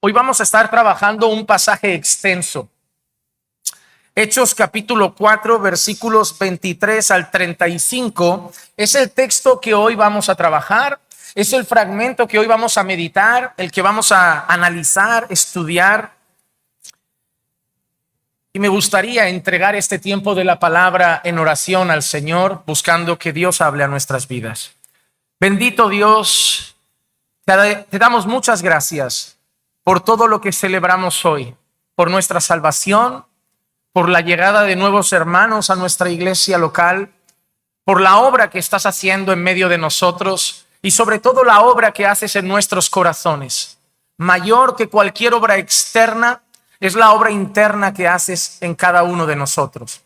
Hoy vamos a estar trabajando un pasaje extenso. Hechos capítulo 4, versículos 23 al 35, es el texto que hoy vamos a trabajar, es el fragmento que hoy vamos a meditar, el que vamos a analizar, estudiar. Y me gustaría entregar este tiempo de la palabra en oración al Señor, buscando que Dios hable a nuestras vidas. Bendito Dios, te damos muchas gracias por todo lo que celebramos hoy, por nuestra salvación, por la llegada de nuevos hermanos a nuestra iglesia local, por la obra que estás haciendo en medio de nosotros y sobre todo la obra que haces en nuestros corazones. Mayor que cualquier obra externa es la obra interna que haces en cada uno de nosotros.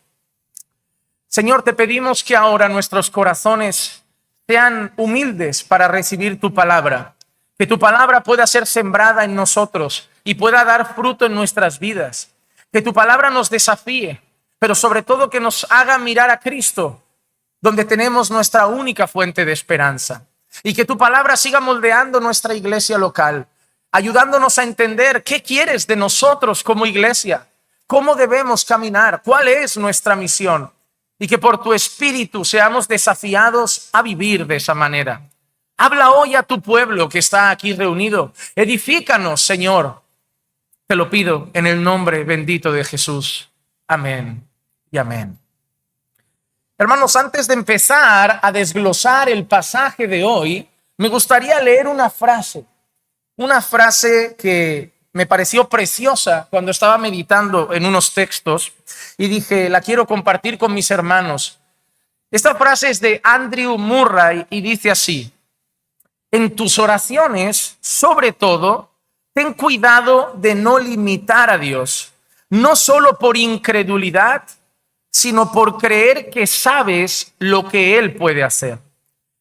Señor, te pedimos que ahora nuestros corazones sean humildes para recibir tu palabra, que tu palabra pueda ser sembrada en nosotros y pueda dar fruto en nuestras vidas, que tu palabra nos desafíe, pero sobre todo que nos haga mirar a Cristo, donde tenemos nuestra única fuente de esperanza, y que tu palabra siga moldeando nuestra iglesia local, ayudándonos a entender qué quieres de nosotros como iglesia, cómo debemos caminar, cuál es nuestra misión, y que por tu espíritu seamos desafiados a vivir de esa manera. Habla hoy a tu pueblo que está aquí reunido. Edifícanos, Señor. Te lo pido en el nombre bendito de Jesús. Amén y amén. Hermanos, antes de empezar a desglosar el pasaje de hoy, me gustaría leer una frase que me pareció preciosa cuando estaba meditando en unos textos y dije, la quiero compartir con mis hermanos. Esta frase es de Andrew Murray y dice así: en tus oraciones, sobre todo, ten cuidado de no limitar a Dios, no solo por incredulidad, sino por creer que sabes lo que Él puede hacer.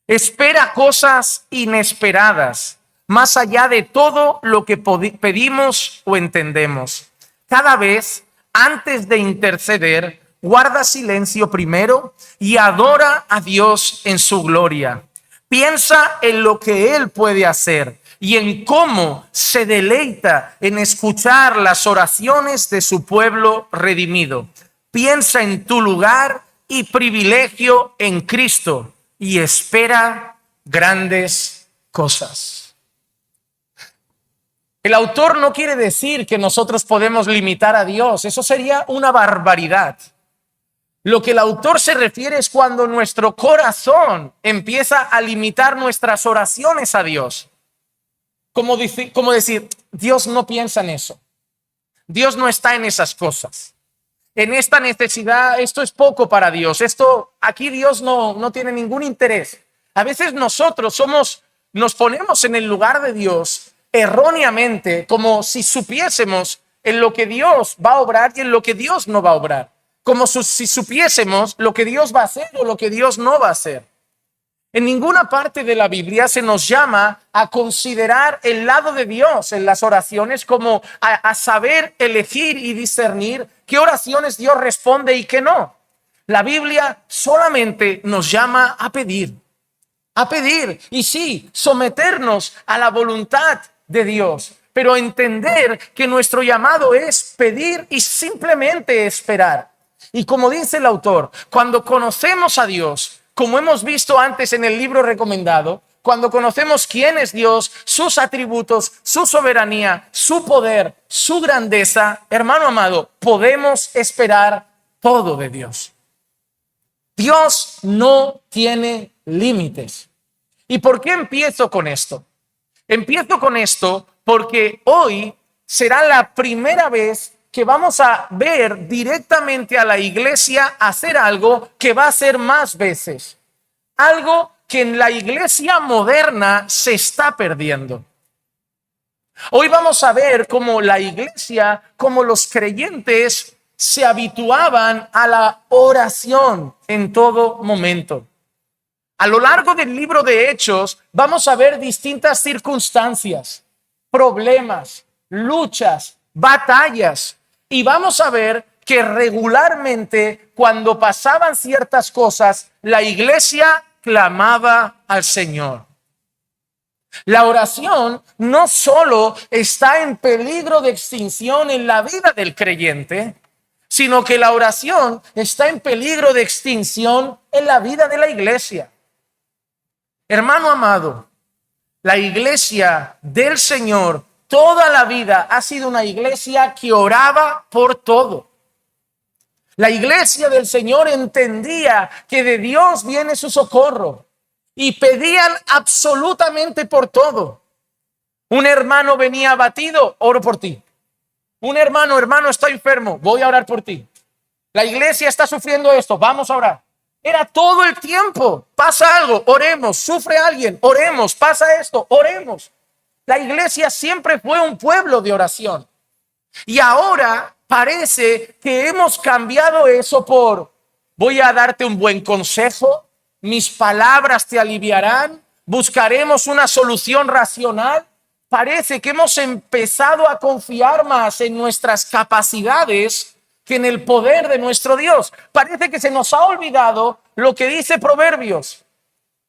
Espera cosas inesperadas, más allá de todo lo que pedimos o entendemos. Cada vez, antes de interceder, guarda silencio primero y adora a Dios en su gloria. Piensa en lo que Él puede hacer y en cómo se deleita en escuchar las oraciones de su pueblo redimido. Piensa en tu lugar y privilegio en Cristo y espera grandes cosas. El autor no quiere decir que nosotros podemos limitar a Dios. Eso sería una barbaridad. Lo que el autor se refiere es cuando nuestro corazón empieza a limitar nuestras oraciones a Dios. Como decir, Dios no piensa en eso. Dios no está en esas cosas. En esta necesidad, esto es poco para Dios. Aquí Dios no tiene ningún interés. A veces nosotros nos ponemos en el lugar de Dios erróneamente, como si supiésemos en lo que Dios va a obrar y en lo que Dios no va a obrar. Como si supiésemos lo que Dios va a hacer o lo que Dios no va a hacer. En ninguna parte de la Biblia se nos llama a considerar el lado de Dios en las oraciones, como a saber elegir y discernir qué oraciones Dios responde y qué no. La Biblia solamente nos llama a pedir y sí, someternos a la voluntad de Dios, pero entender que nuestro llamado es pedir y simplemente esperar. Y como dice el autor, cuando conocemos a Dios, como hemos visto antes en el libro recomendado, cuando conocemos quién es Dios, sus atributos, su soberanía, su poder, su grandeza, hermano amado, podemos esperar todo de Dios. Dios no tiene límites. ¿Y por qué empiezo con esto? Empiezo con esto porque hoy será la primera vez que vamos a ver directamente a la iglesia hacer algo que va a hacer más veces. Algo que en la iglesia moderna se está perdiendo. Hoy vamos a ver cómo la iglesia, cómo los creyentes se habituaban a la oración en todo momento. A lo largo del libro de Hechos vamos a ver distintas circunstancias, problemas, luchas, batallas. Y vamos a ver que regularmente cuando pasaban ciertas cosas, la iglesia clamaba al Señor. La oración no solo está en peligro de extinción en la vida del creyente, sino que la oración está en peligro de extinción en la vida de la iglesia. Hermano amado, la iglesia del Señor toda la vida ha sido una iglesia que oraba por todo. La iglesia del Señor entendía que de Dios viene su socorro y pedían absolutamente por todo. Un hermano venía abatido, oro por ti. Un hermano, está enfermo, voy a orar por ti. La iglesia está sufriendo esto, vamos a orar. Era todo el tiempo. Pasa algo, oremos. Sufre alguien, oremos. Pasa esto, oremos. La iglesia siempre fue un pueblo de oración. Y ahora parece que hemos cambiado eso por: voy a darte un buen consejo, mis palabras te aliviarán, buscaremos una solución racional. Parece que hemos empezado a confiar más en nuestras capacidades que en el poder de nuestro Dios. Parece que se nos ha olvidado lo que dice Proverbios: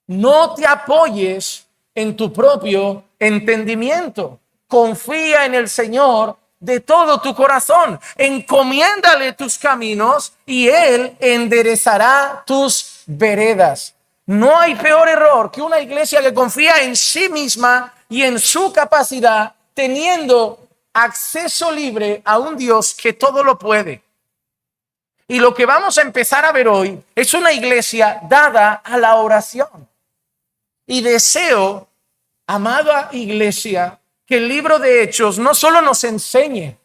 no te apoyes en tu propio entendimiento. Confía en el Señor de todo tu corazón. Encomiéndale tus caminos y Él enderezará tus veredas. No hay peor error que una iglesia que confía en sí misma y en su capacidad, teniendo acceso libre a un Dios que todo lo puede. Y lo que vamos a empezar a ver hoy es una iglesia dada a la oración. Y deseo, amada iglesia, que el libro de Hechos no solo nos enseñe,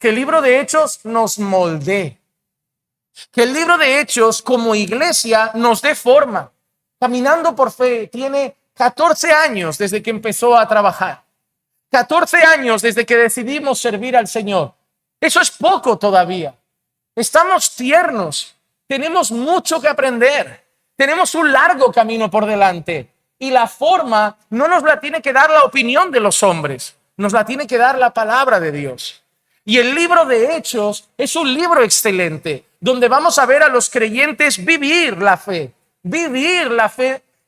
que el libro de Hechos nos moldee, que el libro de Hechos como iglesia nos dé forma. Caminando por Fe tiene 14 años desde que empezó a trabajar. 14 años desde que decidimos servir al Señor. Eso es poco todavía. Estamos tiernos. Tenemos mucho que aprender. Tenemos un largo camino por delante. Y la forma no nos la tiene que dar la opinión de los hombres. Nos la tiene que dar la palabra de Dios. Y el libro de Hechos es un libro excelente, donde vamos a ver a los creyentes vivir la fe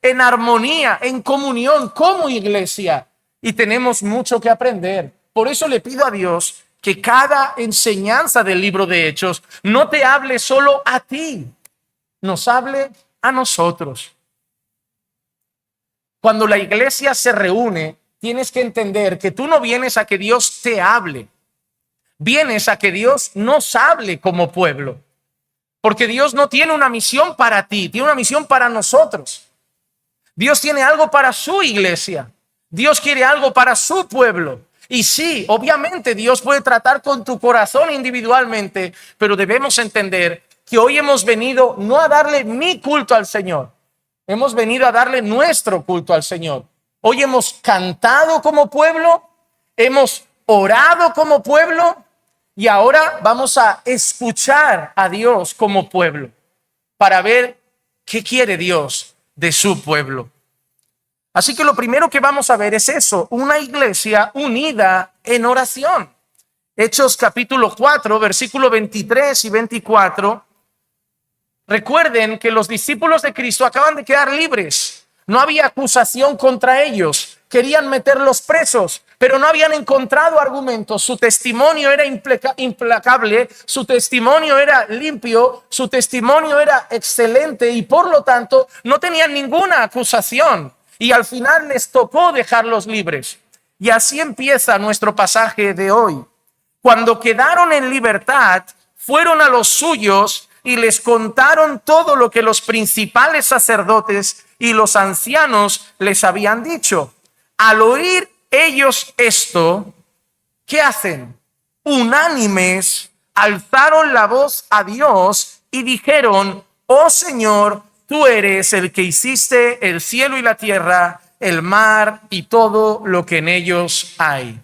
en armonía, en comunión como iglesia. Y tenemos mucho que aprender. Por eso le pido a Dios que cada enseñanza del libro de Hechos no te hable solo a ti, nos hable a nosotros. Cuando la iglesia se reúne, tienes que entender que tú no vienes a que Dios te hable. Vienes a que Dios nos hable como pueblo. Porque Dios no tiene una misión para ti, tiene una misión para nosotros. Dios tiene algo para su iglesia. Dios quiere algo para su pueblo. Y sí, obviamente Dios puede tratar con tu corazón individualmente, pero debemos entender que hoy hemos venido no a darle mi culto al Señor. Hemos venido a darle nuestro culto al Señor. Hoy hemos cantado como pueblo, hemos orado como pueblo y ahora vamos a escuchar a Dios como pueblo para ver qué quiere Dios de su pueblo. Así que lo primero que vamos a ver es eso, una iglesia unida en oración. Hechos capítulo 4, versículo 23 y 24. Recuerden que los discípulos de Cristo acaban de quedar libres. No había acusación contra ellos. Querían meterlos presos, pero no habían encontrado argumentos. Su testimonio era implacable, su testimonio era limpio, su testimonio era excelente y por lo tanto no tenían ninguna acusación. Y al final les tocó dejarlos libres. Y así empieza nuestro pasaje de hoy. Cuando quedaron en libertad, fueron a los suyos y les contaron todo lo que los principales sacerdotes y los ancianos les habían dicho. Al oír ellos esto, ¿qué hacen? Unánimes, alzaron la voz a Dios y dijeron: oh Señor, tú eres el que hiciste el cielo y la tierra, el mar y todo lo que en ellos hay.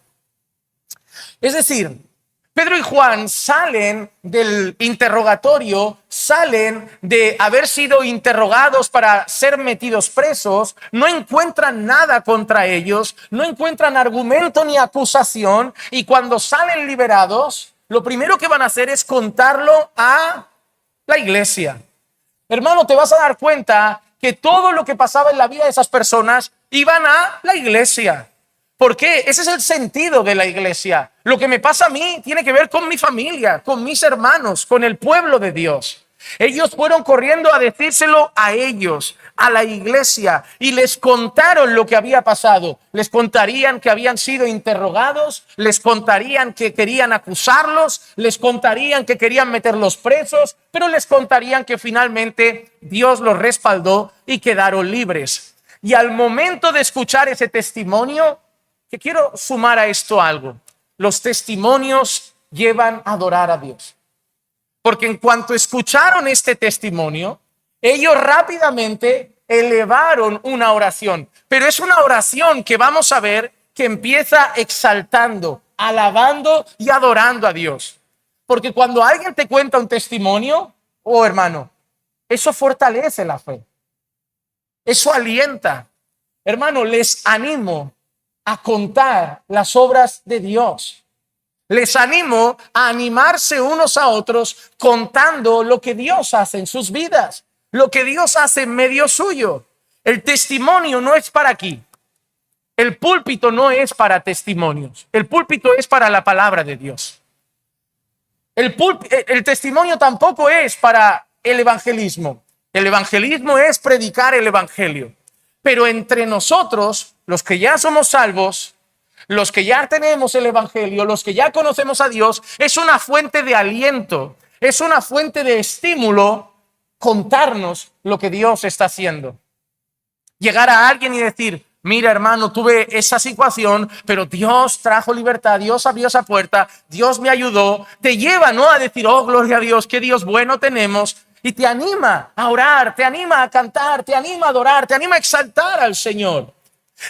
Es decir, Pedro y Juan salen del interrogatorio, salen de haber sido interrogados para ser metidos presos, no encuentran nada contra ellos, no encuentran argumento ni acusación, y cuando salen liberados, lo primero que van a hacer es contarlo a la iglesia. Hermano, te vas a dar cuenta que todo lo que pasaba en la vida de esas personas iban a la iglesia. ¿Por qué? Ese es el sentido de la iglesia. Lo que me pasa a mí tiene que ver con mi familia, con mis hermanos, con el pueblo de Dios. Ellos fueron corriendo a decírselo a ellos, a la iglesia, y les contaron lo que había pasado. Les contarían que habían sido interrogados, les contarían que querían acusarlos, les contarían que querían meterlos presos, pero les contarían que finalmente Dios los respaldó y quedaron libres. Y al momento de escuchar ese testimonio, que quiero sumar a esto algo, los testimonios llevan a adorar a Dios. Porque en cuanto escucharon este testimonio, ellos rápidamente elevaron una oración. Pero es una oración que vamos a ver que empieza exaltando, alabando y adorando a Dios. Porque cuando alguien te cuenta un testimonio, oh hermano, eso fortalece la fe. Eso alienta. Hermano, les animo a contar las obras de Dios. Les animo a animarse unos a otros contando lo que Dios hace en sus vidas, lo que Dios hace en medio suyo. El testimonio no es para aquí. El púlpito no es para testimonios. El púlpito es para la palabra de Dios. El testimonio tampoco es para el evangelismo. El evangelismo es predicar el evangelio. Pero entre nosotros, los que ya somos salvos, los que ya tenemos el evangelio, los que ya conocemos a Dios, es una fuente de aliento, es una fuente de estímulo contarnos lo que Dios está haciendo. Llegar a alguien y decir, mira hermano, tuve esa situación, pero Dios trajo libertad, Dios abrió esa puerta, Dios me ayudó, te lleva, ¿no?, a decir, oh gloria a Dios, qué Dios bueno tenemos, y te anima a orar, te anima a cantar, te anima a adorar, te anima a exaltar al Señor.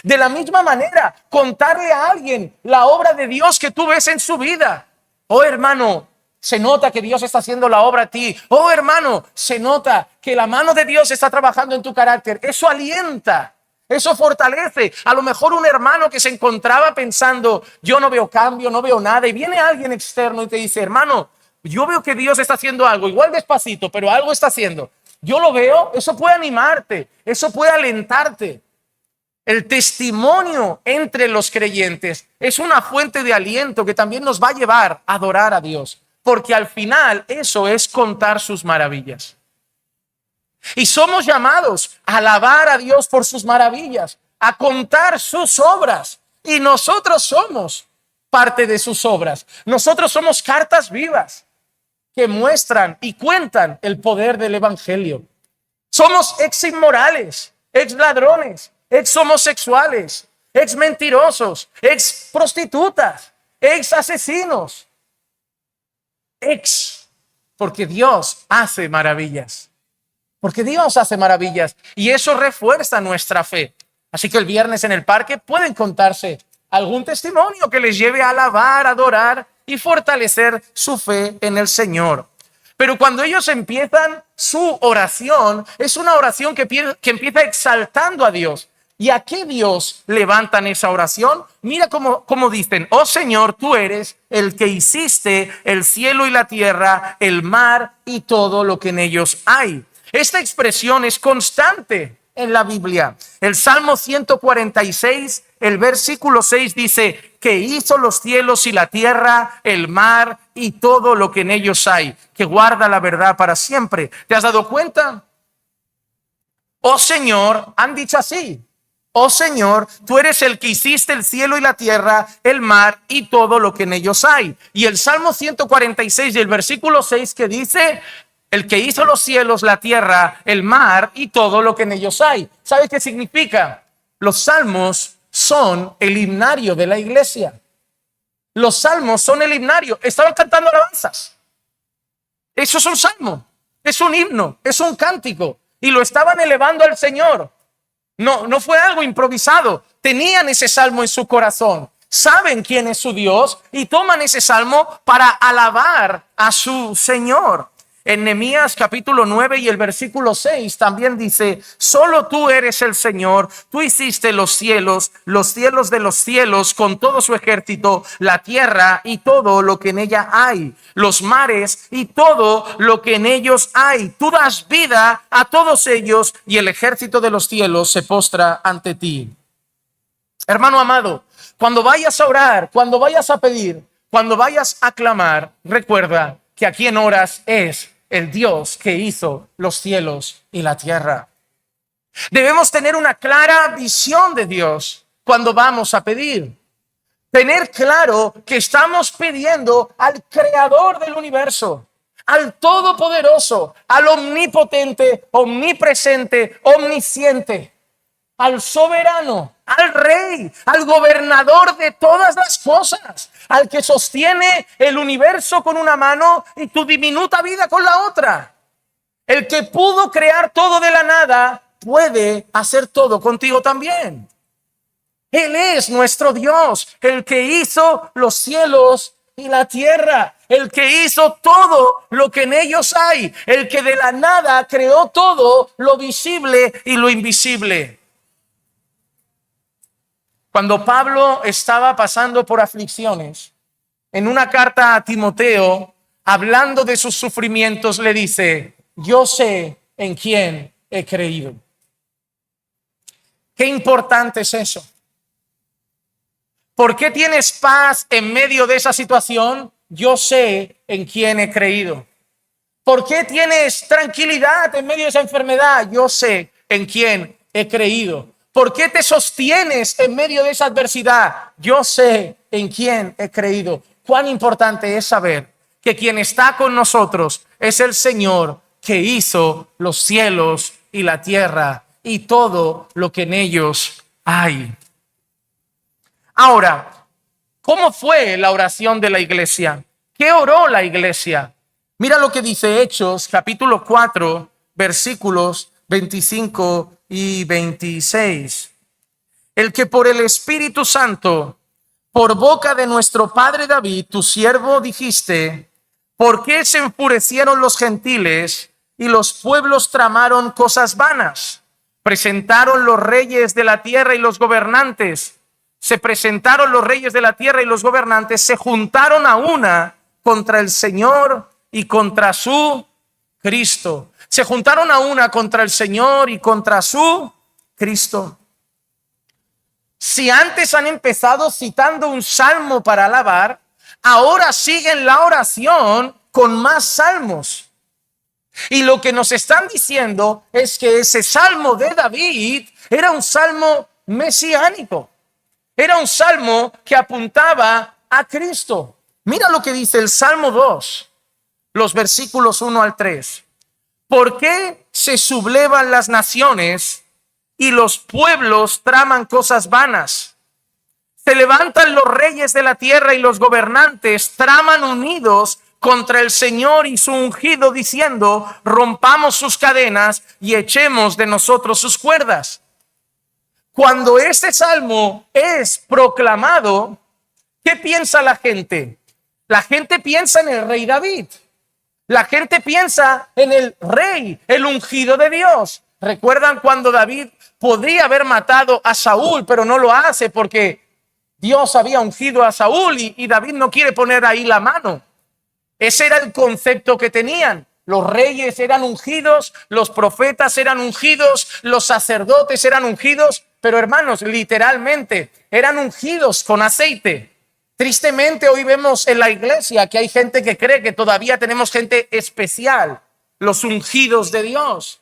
De la misma manera, contarle a alguien la obra de Dios que tú ves en su vida. Oh hermano, se nota que Dios está haciendo la obra a ti. Oh hermano, se nota que la mano de Dios está trabajando en tu carácter. Eso alienta, eso fortalece. A lo mejor un hermano que se encontraba pensando, yo no veo cambio, no veo nada, y viene alguien externo y te dice, hermano, yo veo que Dios está haciendo algo, igual despacito, pero algo está haciendo. Yo lo veo, eso puede animarte, eso puede alentarte. El testimonio entre los creyentes es una fuente de aliento que también nos va a llevar a adorar a Dios, porque al final eso es contar sus maravillas. Y somos llamados a alabar a Dios por sus maravillas, a contar sus obras, y nosotros somos parte de sus obras. Nosotros somos cartas vivas que muestran y cuentan el poder del evangelio. Somos ex inmorales, ex ladrones, ex homosexuales, ex mentirosos, ex prostitutas, ex asesinos, porque Dios hace maravillas. Porque Dios hace maravillas y eso refuerza nuestra fe. Así que el viernes en el parque pueden contarse algún testimonio que les lleve a alabar, adorar y fortalecer su fe en el Señor. Pero cuando ellos empiezan su oración, es una oración que empieza exaltando a Dios. ¿Y a qué Dios levantan esa oración? Mira cómo dicen, oh Señor, tú eres el que hiciste el cielo y la tierra, el mar y todo lo que en ellos hay. Esta expresión es constante en la Biblia. El Salmo 146, el versículo 6 dice que hizo los cielos y la tierra, el mar y todo lo que en ellos hay, que guarda la verdad para siempre. ¿Te has dado cuenta? Oh Señor, han dicho así. Oh Señor, tú eres el que hiciste el cielo y la tierra, el mar y todo lo que en ellos hay. Y el Salmo 146 y el versículo 6 que dice, el que hizo los cielos, la tierra, el mar y todo lo que en ellos hay. ¿Sabe qué significa? Los salmos son el himnario de la iglesia. Los salmos son el himnario. Estaban cantando alabanzas. Eso es un salmo, es un himno, es un cántico. Y lo estaban elevando al Señor. No fue algo improvisado. Tenían ese salmo en su corazón. Saben quién es su Dios y toman ese salmo para alabar a su Señor. En Nehemías capítulo 9 y el versículo 6 también dice, solo tú eres el Señor, tú hiciste los cielos de los cielos con todo su ejército, la tierra y todo lo que en ella hay, los mares y todo lo que en ellos hay. Tú das vida a todos ellos y el ejército de los cielos se postra ante ti. Hermano amado, cuando vayas a orar, cuando vayas a pedir, cuando vayas a clamar, recuerda que a quien oras es el Dios que hizo los cielos y la tierra. Debemos tener una clara visión de Dios cuando vamos a pedir. Tener claro que estamos pidiendo al creador del universo, al todopoderoso, al omnipotente, omnipresente, omnisciente, al soberano, al rey, al gobernador de todas las cosas, al que sostiene el universo con una mano y tu diminuta vida con la otra. El que pudo crear todo de la nada puede hacer todo contigo también. Él es nuestro Dios, el que hizo los cielos y la tierra, el que hizo todo lo que en ellos hay, el que de la nada creó todo lo visible y lo invisible. Cuando Pablo estaba pasando por aflicciones, en una carta a Timoteo, hablando de sus sufrimientos, le dice: yo sé en quién he creído. Qué importante es eso. ¿Por qué tienes paz en medio de esa situación? Yo sé en quién he creído. ¿Por qué tienes tranquilidad en medio de esa enfermedad? Yo sé en quién he creído. ¿Por qué te sostienes en medio de esa adversidad? Yo sé en quién he creído. Cuán importante es saber que quien está con nosotros es el Señor que hizo los cielos y la tierra y todo lo que en ellos hay. Ahora, ¿cómo fue la oración de la iglesia? ¿Qué oró la iglesia? Mira lo que dice Hechos, capítulo 4, versículos 25 y 26. El que por el Espíritu Santo, por boca de nuestro padre David, tu siervo, dijiste: ¿por qué se enfurecieron los gentiles y los pueblos tramaron cosas vanas? Presentaron los reyes de la tierra y los gobernantes. Se presentaron los reyes de la tierra y los gobernantes, se juntaron a una contra el Señor y contra su Cristo. Se juntaron a una contra el Señor y contra su Cristo. Si antes han empezado citando un salmo para alabar, ahora siguen la oración con más salmos. Y lo que nos están diciendo es que ese salmo de David era un salmo mesiánico. Era un salmo que apuntaba a Cristo. Mira lo que dice el Salmo 2, los versículos 1 al 3. ¿Por qué se sublevan las naciones y los pueblos traman cosas vanas? Se levantan los reyes de la tierra y los gobernantes traman unidos contra el Señor y su ungido, diciendo: rompamos sus cadenas y echemos de nosotros sus cuerdas. Cuando este salmo es proclamado, ¿qué piensa la gente? La gente piensa en el rey David. La gente piensa en el rey, el ungido de Dios. ¿Recuerdan cuando David podría haber matado a Saúl, pero no lo hace porque Dios había ungido a Saúl y David no quiere poner ahí la mano? Ese era el concepto que tenían. Los reyes eran ungidos, los profetas eran ungidos, los sacerdotes eran ungidos, pero hermanos, literalmente eran ungidos con aceite. Tristemente hoy vemos en la iglesia que hay gente que cree que todavía tenemos gente especial, los ungidos de Dios.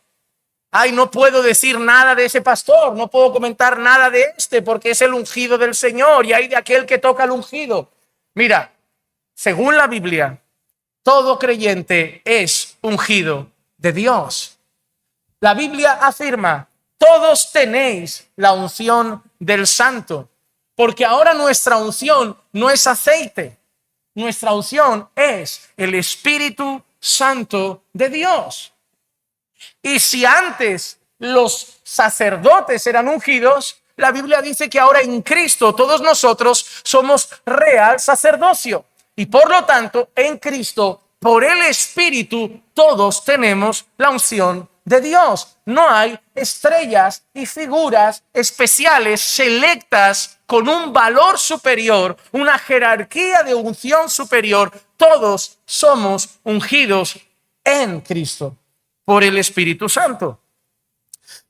Ay, no puedo decir nada de ese pastor, no puedo comentar nada de este porque es el ungido del Señor y hay de aquel que toca al ungido. Mira, según la Biblia, todo creyente es ungido de Dios. La Biblia afirma: todos tenéis la unción del Santo, porque ahora nuestra unción no es aceite, nuestra unción es el Espíritu Santo de Dios. Y si antes los sacerdotes eran ungidos, la Biblia dice que ahora en Cristo todos nosotros somos real sacerdocio. Y por lo tanto, en Cristo, por el Espíritu, todos tenemos la unción de Dios. No hay estrellas y figuras especiales, selectas, con un valor superior, una jerarquía de unción superior. Todos somos ungidos en Cristo por el Espíritu Santo.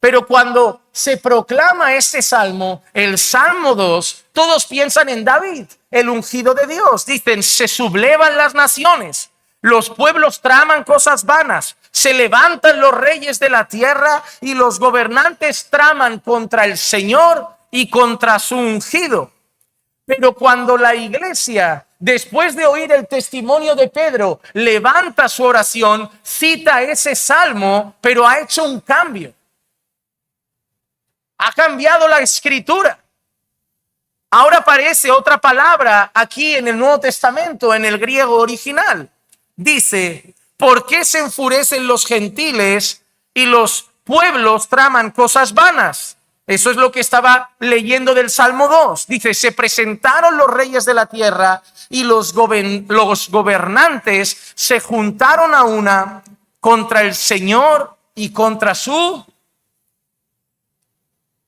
Pero cuando se proclama este salmo, el Salmo 2, todos piensan en David, el ungido de Dios. Dicen, se sublevan las naciones, los pueblos traman cosas vanas, se levantan los reyes de la tierra y los gobernantes traman contra el Señor y contra su ungido. Pero cuando la iglesia, después de oír el testimonio de Pedro, levanta su oración, cita ese salmo, pero ha hecho un cambio. Ha cambiado la escritura. Ahora aparece otra palabra aquí en el Nuevo Testamento, en el griego original. Dice, ¿por qué se enfurecen los gentiles y los pueblos traman cosas vanas? Eso es lo que estaba leyendo del Salmo 2. Dice, se presentaron los reyes de la tierra y los gobernantes se juntaron a una contra el Señor y contra su...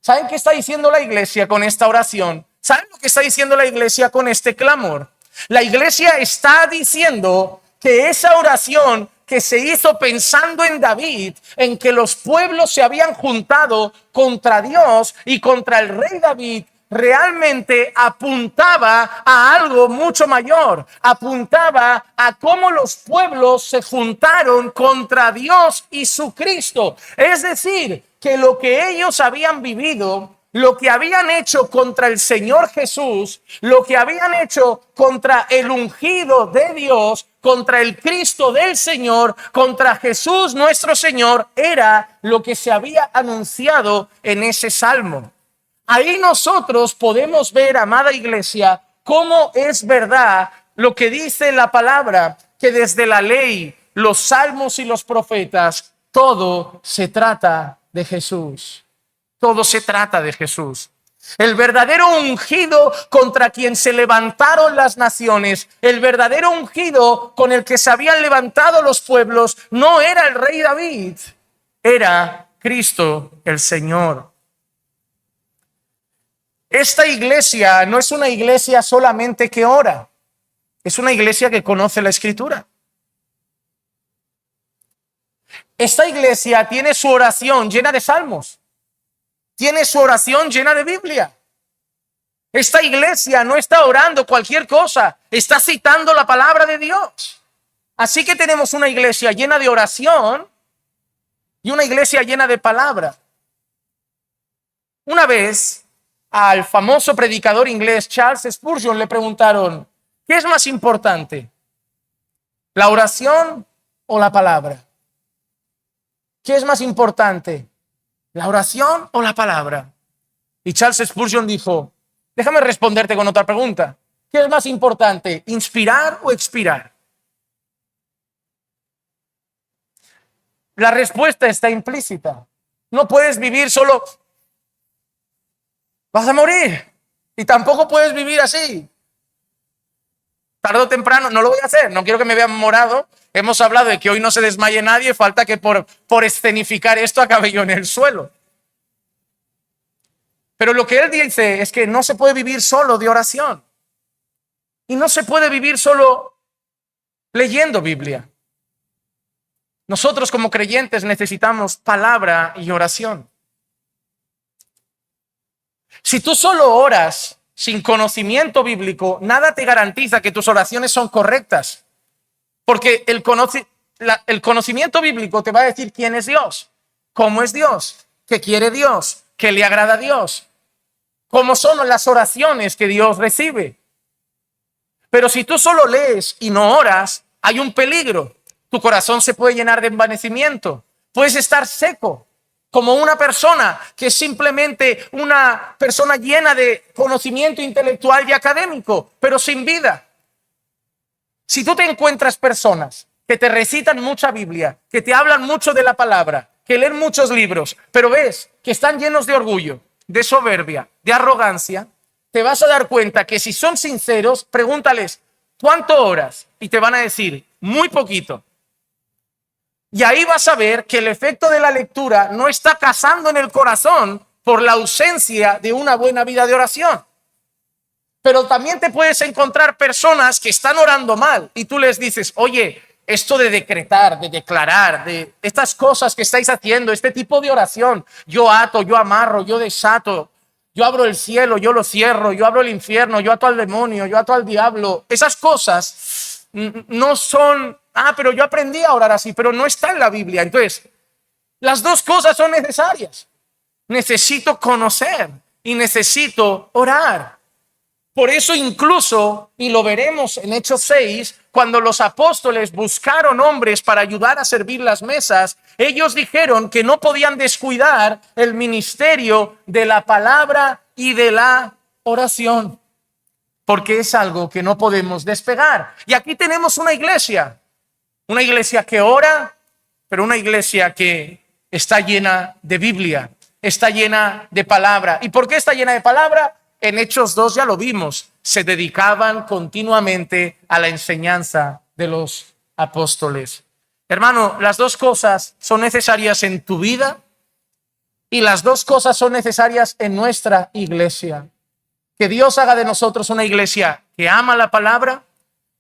¿Saben qué está diciendo la iglesia con esta oración? ¿Saben lo que está diciendo la iglesia con este clamor? La iglesia está diciendo que esa oración que se hizo pensando en David, en que los pueblos se habían juntado contra Dios y contra el rey David, realmente apuntaba a algo mucho mayor, apuntaba a cómo los pueblos se juntaron contra Dios y su Cristo. Es decir, que lo que ellos habían vivido, lo que habían hecho contra el Señor Jesús, lo que habían hecho contra el ungido de Dios, contra el Cristo del Señor, contra Jesús nuestro Señor, era lo que se había anunciado en ese salmo. Ahí nosotros podemos ver, amada iglesia, cómo es verdad lo que dice la palabra, que desde la ley, los salmos y los profetas, todo se trata de Jesús. Todo se trata de Jesús. El verdadero ungido contra quien se levantaron las naciones, el verdadero ungido con el que se habían levantado los pueblos, no era el rey David, era Cristo el Señor. Esta iglesia no es una iglesia solamente que ora, es una iglesia que conoce la Escritura. Esta iglesia tiene su oración llena de salmos. Tiene su oración llena de Biblia. Esta iglesia no está orando cualquier cosa, está citando la palabra de Dios. Así que tenemos una iglesia llena de oración y una iglesia llena de palabra. Una vez al famoso predicador inglés Charles Spurgeon le preguntaron, ¿qué es más importante? ¿La oración o la palabra? ¿Qué es más importante? ¿La oración o la palabra? Y Charles Spurgeon dijo, déjame responderte con otra pregunta. ¿Qué es más importante, inspirar o expirar? La respuesta está implícita. No puedes vivir solo, vas a morir. Y tampoco puedes vivir así. Tarde o temprano, no lo voy a hacer, no quiero que me vean morado. Hemos hablado de que hoy no se desmaye nadie, falta que por escenificar esto acabe yo en el suelo. Pero lo que él dice es que no se puede vivir solo de oración. Y no se puede vivir solo leyendo Biblia. Nosotros como creyentes necesitamos palabra y oración. Si tú solo oras sin conocimiento bíblico, nada te garantiza que tus oraciones son correctas. Porque el conocimiento bíblico te va a decir quién es Dios, cómo es Dios, qué quiere Dios, qué le agrada a Dios, cómo son las oraciones que Dios recibe. Pero si tú solo lees y no oras, hay un peligro. Tu corazón se puede llenar de envanecimiento. Puedes estar seco, como una persona que es simplemente una persona llena de conocimiento intelectual y académico, pero sin vida. Si tú te encuentras personas que te recitan mucha Biblia, que te hablan mucho de la palabra, que leen muchos libros, pero ves que están llenos de orgullo, de soberbia, de arrogancia, te vas a dar cuenta que si son sinceros, pregúntales, ¿cuánto oras? Y te van a decir, muy poquito. Y ahí vas a ver que el efecto de la lectura no está casando en el corazón por la ausencia de una buena vida de oración. Pero también te puedes encontrar personas que están orando mal y tú les dices, oye, esto de decretar, de declarar, de estas cosas que estáis haciendo, este tipo de oración, yo ato, yo amarro, yo desato, yo abro el cielo, yo lo cierro, yo abro el infierno, yo ato al demonio, yo ato al diablo, esas cosas no son, pero yo aprendí a orar así, pero no está en la Biblia. Entonces, las dos cosas son necesarias. Necesito conocer y necesito orar. Por eso incluso, y lo veremos en Hechos 6, cuando los apóstoles buscaron hombres para ayudar a servir las mesas, ellos dijeron que no podían descuidar el ministerio de la palabra y de la oración, porque es algo que no podemos despegar. Y aquí tenemos una iglesia que ora, pero una iglesia que está llena de Biblia, está llena de palabra. ¿Y por qué está llena de palabra? En Hechos 2 ya lo vimos, se dedicaban continuamente a la enseñanza de los apóstoles. Hermano, las dos cosas son necesarias en tu vida y las dos cosas son necesarias en nuestra iglesia. Que Dios haga de nosotros una iglesia que ama la palabra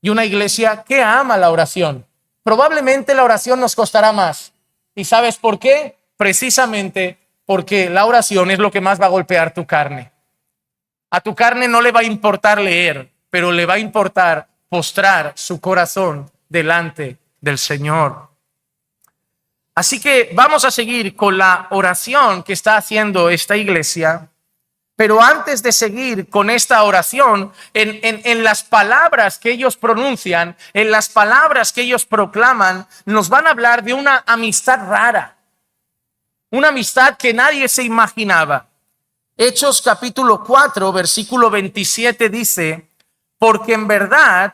y una iglesia que ama la oración. Probablemente la oración nos costará más. ¿Y sabes por qué? Precisamente porque la oración es lo que más va a golpear tu carne. A tu carne no le va a importar leer, pero le va a importar postrar su corazón delante del Señor. Así que vamos a seguir con la oración que está haciendo esta iglesia. Pero antes de seguir con esta oración, en las palabras que ellos pronuncian, en las palabras que ellos proclaman, nos van a hablar de una amistad rara, una amistad que nadie se imaginaba. Hechos capítulo 4, versículo 27 dice, porque en verdad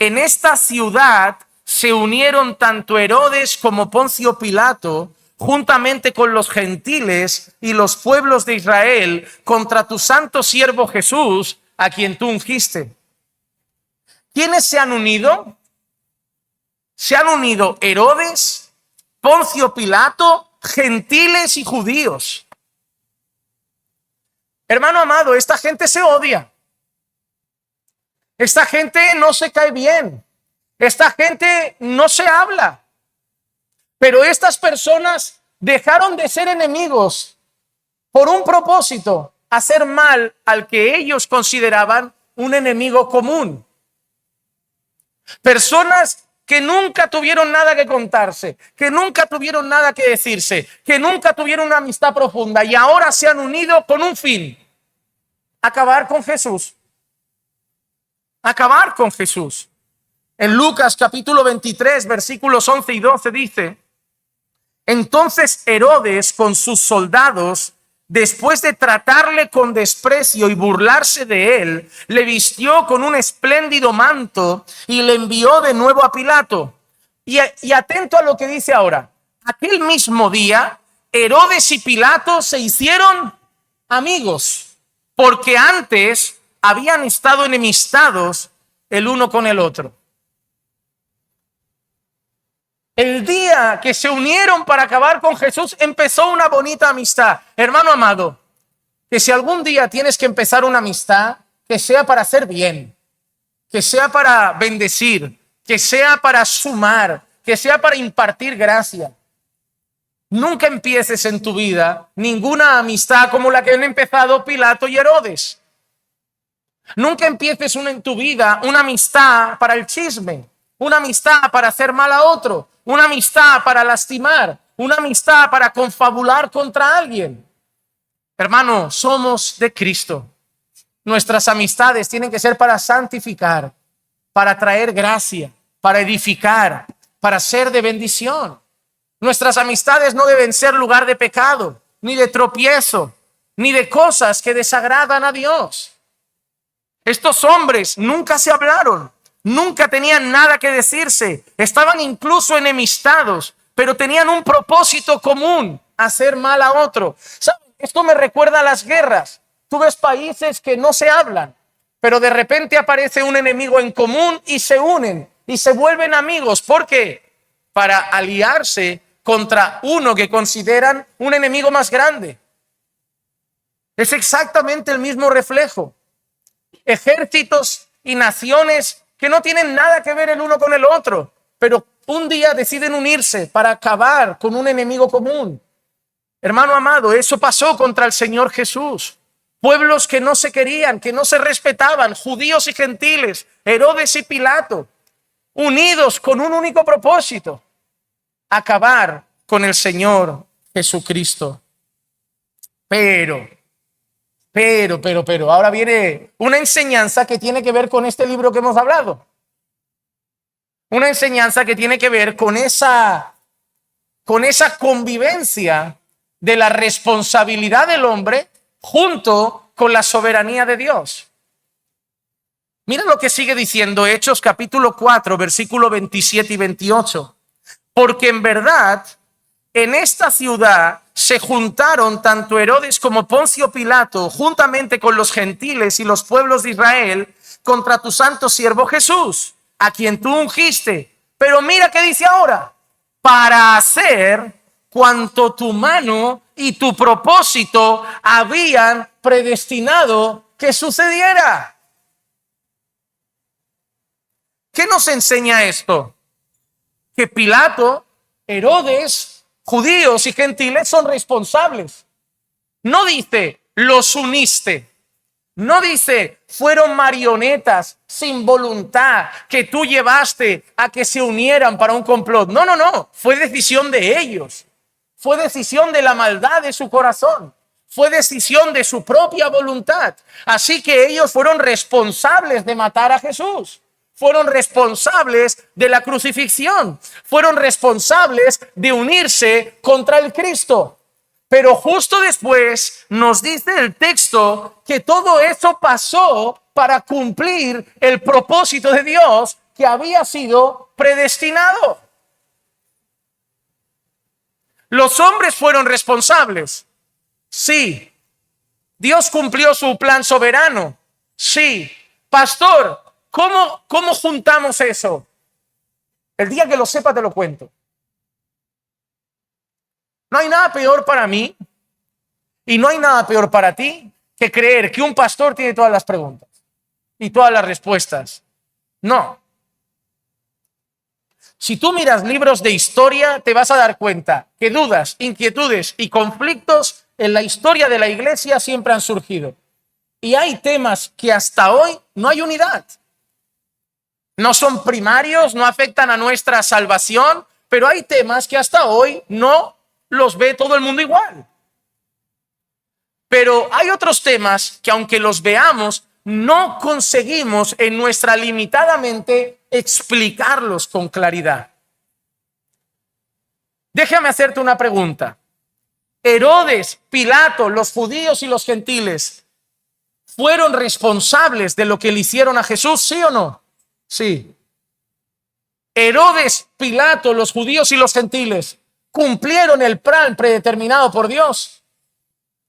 en esta ciudad se unieron tanto Herodes como Poncio Pilato, juntamente con los gentiles y los pueblos de Israel, contra tu santo siervo Jesús, a quien tú ungiste. ¿Quiénes se han unido? Se han unido Herodes, Poncio Pilato, gentiles y judíos. Hermano amado, esta gente se odia. Esta gente no se cae bien. Esta gente no se habla. Pero estas personas dejaron de ser enemigos por un propósito, hacer mal al que ellos consideraban un enemigo común. Personas que nunca tuvieron nada que contarse, que nunca tuvieron nada que decirse, que nunca tuvieron una amistad profunda y ahora se han unido con un fin: acabar con Jesús. Acabar con Jesús. En Lucas capítulo 23, versículos 11 y 12 dice: entonces Herodes con sus soldados, después de tratarle con desprecio y burlarse de él, le vistió con un espléndido manto y le envió de nuevo a Pilato. Y atento a lo que dice ahora. Aquel mismo día, Herodes y Pilato se hicieron amigos, porque antes habían estado enemistados el uno con el otro. El día que se unieron para acabar con Jesús, empezó una bonita amistad. Hermano amado, que si algún día tienes que empezar una amistad, que sea para hacer bien, que sea para bendecir, que sea para sumar, que sea para impartir gracia. Nunca empieces en tu vida ninguna amistad como la que han empezado Pilato y Herodes. Nunca empieces en tu vida una amistad para el chisme, una amistad para hacer mal a otro, una amistad para lastimar, una amistad para confabular contra alguien. Hermano, somos de Cristo. Nuestras amistades tienen que ser para santificar, para traer gracia, para edificar, para ser de bendición. Nuestras amistades no deben ser lugar de pecado, ni de tropiezo, ni de cosas que desagradan a Dios. Estos hombres nunca se hablaron. Nunca tenían nada que decirse, estaban incluso enemistados, pero tenían un propósito común: hacer mal a otro. ¿Saben? Esto me recuerda a las guerras. Tú ves países que no se hablan, pero de repente aparece un enemigo en común y se unen y se vuelven amigos. ¿Por qué? Para aliarse contra uno que consideran un enemigo más grande. Es exactamente el mismo reflejo. Ejércitos y naciones que no tienen nada que ver el uno con el otro, pero un día deciden unirse para acabar con un enemigo común. Hermano amado, eso pasó contra el Señor Jesús. Pueblos que no se querían, que no se respetaban, judíos y gentiles, Herodes y Pilato, unidos con un único propósito: acabar con el Señor Jesucristo. Pero, ahora viene una enseñanza que tiene que ver con este libro que hemos hablado. Una enseñanza que tiene que ver con esa convivencia de la responsabilidad del hombre junto con la soberanía de Dios. Mira lo que sigue diciendo Hechos capítulo 4, versículo 27 y 28. Porque en verdad, en esta ciudad se juntaron tanto Herodes como Poncio Pilato, juntamente con los gentiles y los pueblos de Israel, contra tu santo siervo Jesús, a quien tú ungiste. Pero mira qué dice ahora: para hacer cuanto tu mano y tu propósito habían predestinado que sucediera. ¿Qué nos enseña esto? Que Pilato, Herodes, judíos y gentiles son responsables. No dice los uniste. No dice fueron marionetas sin voluntad que tú llevaste a que se unieran para un complot. No. Fue decisión de ellos. Fue decisión de la maldad de su corazón. Fue decisión de su propia voluntad. Así que ellos fueron responsables de matar a Jesús. Fueron responsables de la crucifixión. Fueron responsables de unirse contra el Cristo. Pero justo después nos dice el texto que todo eso pasó para cumplir el propósito de Dios que había sido predestinado. ¿Los hombres fueron responsables? Sí. ¿Dios cumplió su plan soberano? Sí. Pastor, ¿cómo juntamos eso? El día que lo sepa te lo cuento. No hay nada peor para mí y no hay nada peor para ti que creer que un pastor tiene todas las preguntas y todas las respuestas. No. Si tú miras libros de historia, te vas a dar cuenta que dudas, inquietudes y conflictos en la historia de la iglesia siempre han surgido. Y hay temas que hasta hoy no hay unidad. No son primarios, no afectan a nuestra salvación, pero hay temas que hasta hoy no los ve todo el mundo igual. Pero hay otros temas que, aunque los veamos, no conseguimos en nuestra limitada mente explicarlos con claridad. Déjame hacerte una pregunta. Herodes, Pilato, los judíos y los gentiles, ¿fueron responsables de lo que le hicieron a Jesús? ¿Sí o no? Sí. Herodes, Pilato, los judíos y los gentiles, ¿cumplieron el plan predeterminado por Dios?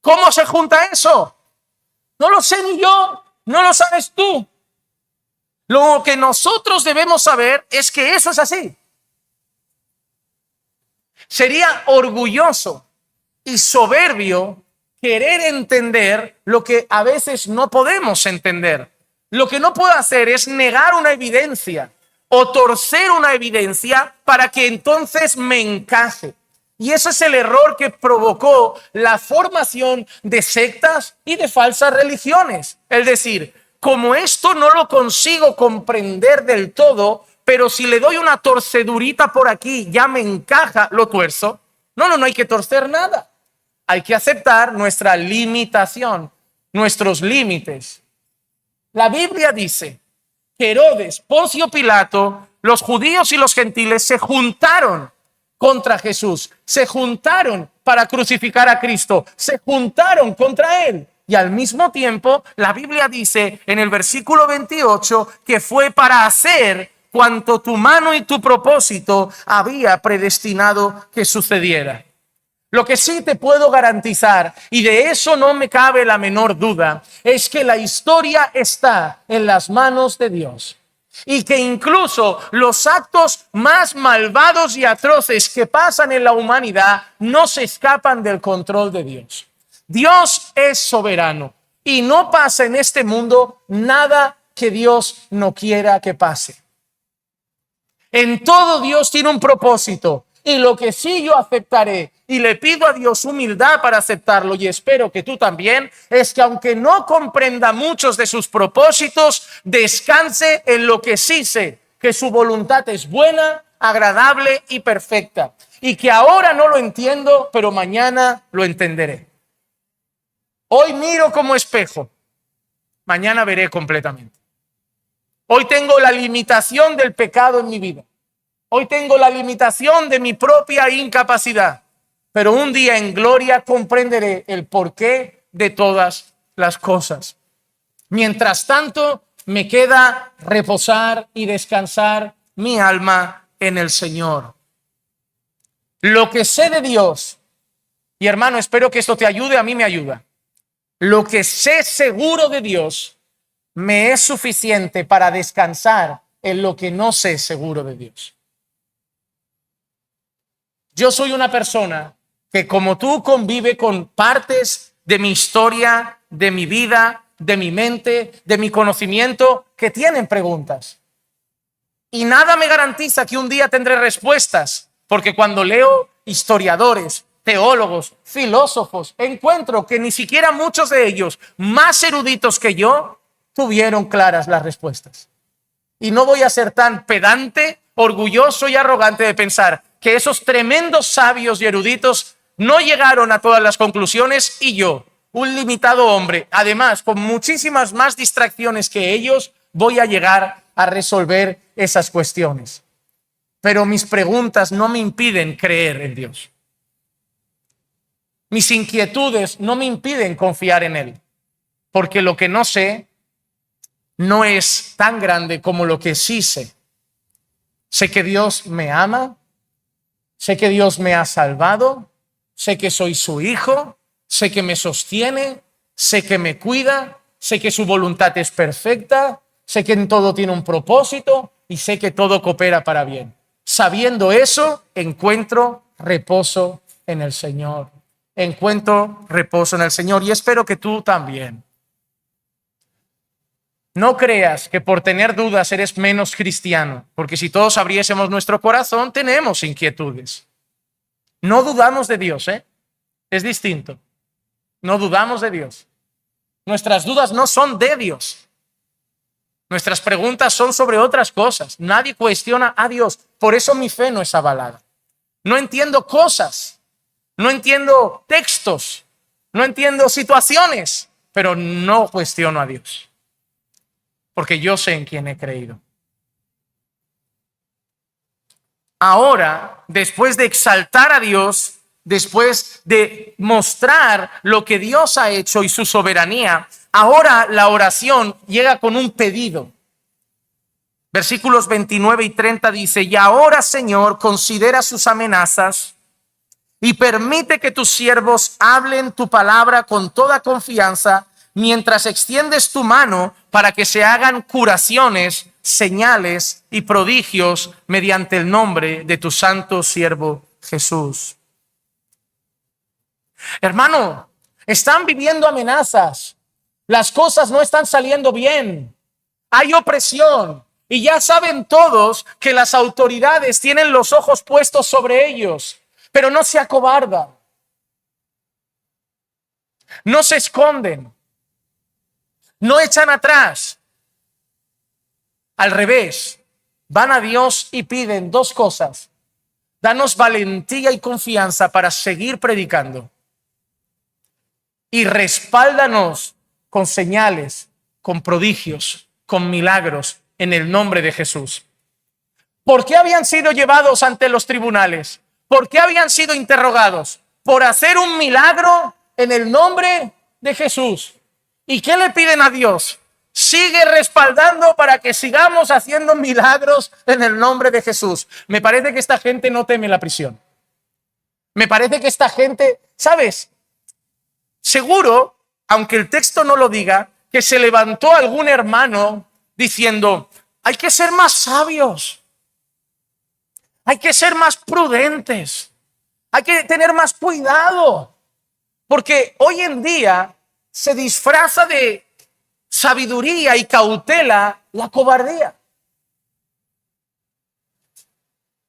¿Cómo se junta eso? No lo sé ni yo, no lo sabes tú. Lo que nosotros debemos saber es que eso es así. Sería orgulloso y soberbio querer entender lo que a veces no podemos entender. Lo que no puedo hacer es negar una evidencia o torcer una evidencia para que entonces me encaje. Y ese es el error que provocó la formación de sectas y de falsas religiones. Es decir, como esto no lo consigo comprender del todo, pero si le doy una torcedurita por aquí, ya me encaja, lo tuerzo. No hay que torcer nada. Hay que aceptar nuestra limitación, nuestros límites. La Biblia dice que Herodes, Poncio Pilato, los judíos y los gentiles se juntaron contra Jesús, se juntaron para crucificar a Cristo, se juntaron contra él. Y al mismo tiempo, la Biblia dice en el versículo 28 que fue para hacer cuanto tu mano y tu propósito había predestinado que sucediera. Lo que sí te puedo garantizar, y de eso no me cabe la menor duda, es que la historia está en las manos de Dios. Y que incluso los actos más malvados y atroces que pasan en la humanidad no se escapan del control de Dios. Dios es soberano y no pasa en este mundo nada que Dios no quiera que pase. En todo Dios tiene un propósito. Y lo que sí yo aceptaré, y le pido a Dios humildad para aceptarlo, y espero que tú también, es que aunque no comprenda muchos de sus propósitos, descanse en lo que sí sé, que su voluntad es buena, agradable y perfecta. Y que ahora no lo entiendo, pero mañana lo entenderé. Hoy miro como espejo, mañana veré completamente. Hoy tengo la limitación del pecado en mi vida. Hoy tengo la limitación de mi propia incapacidad, pero un día en gloria comprenderé el porqué de todas las cosas. Mientras tanto, me queda reposar y descansar mi alma en el Señor. Lo que sé de Dios, y hermano, espero que esto te ayude, a mí me ayuda. Lo que sé seguro de Dios me es suficiente para descansar en lo que no sé seguro de Dios. Yo soy una persona que, como tú, convive con partes de mi historia, de mi vida, de mi mente, de mi conocimiento, que tienen preguntas. Y nada me garantiza que un día tendré respuestas, porque cuando leo historiadores, teólogos, filósofos, encuentro que ni siquiera muchos de ellos, más eruditos que yo, tuvieron claras las respuestas. Y no voy a ser tan pedante, orgulloso y arrogante de pensar que esos tremendos sabios y eruditos no llegaron a todas las conclusiones y yo, un limitado hombre, además con muchísimas más distracciones que ellos, voy a llegar a resolver esas cuestiones. Pero mis preguntas no me impiden creer en Dios. Mis inquietudes no me impiden confiar en Él, porque lo que no sé no es tan grande como lo que sí sé. Sé que Dios me ama, sé que Dios me ha salvado, sé que soy su hijo, sé que me sostiene, sé que me cuida, sé que su voluntad es perfecta, sé que en todo tiene un propósito y sé que todo coopera para bien. Sabiendo eso, encuentro reposo en el Señor. Encuentro reposo en el Señor y espero que tú también. No creas que por tener dudas eres menos cristiano, porque si todos abriésemos nuestro corazón, tenemos inquietudes. No dudamos de Dios, ¿eh? Es distinto. No dudamos de Dios. Nuestras dudas no son de Dios. Nuestras preguntas son sobre otras cosas. Nadie cuestiona a Dios. Por eso mi fe no es avalada. No entiendo cosas, no entiendo textos, no entiendo situaciones, pero no cuestiono a Dios. Porque yo sé en quién he creído. Ahora, después de exaltar a Dios, después de mostrar lo que Dios ha hecho y su soberanía, ahora la oración llega con un pedido. Versículos 29 y 30 dice: y ahora, Señor, considera sus amenazas y permite que tus siervos hablen tu palabra con toda confianza, mientras extiendes tu mano para que se hagan curaciones, señales y prodigios mediante el nombre de tu santo siervo Jesús. Hermano, están viviendo amenazas. Las cosas no están saliendo bien. Hay opresión. Y ya saben todos que las autoridades tienen los ojos puestos sobre ellos, pero no se acobardan. No se esconden. No echan atrás. Al revés, van a Dios y piden dos cosas. Danos valentía y confianza para seguir predicando. Y respáldanos con señales, con prodigios, con milagros en el nombre de Jesús. ¿Por qué habían sido llevados ante los tribunales? ¿Por qué habían sido interrogados? Por hacer un milagro en el nombre de Jesús. ¿Y qué le piden a Dios? Sigue respaldando para que sigamos haciendo milagros en el nombre de Jesús. Me parece que esta gente no teme la prisión. Me parece que esta gente, ¿sabes? Seguro, aunque el texto no lo diga, que se levantó algún hermano diciendo: hay que ser más sabios, hay que ser más prudentes, hay que tener más cuidado, porque hoy en día se disfraza de sabiduría y cautela la cobardía.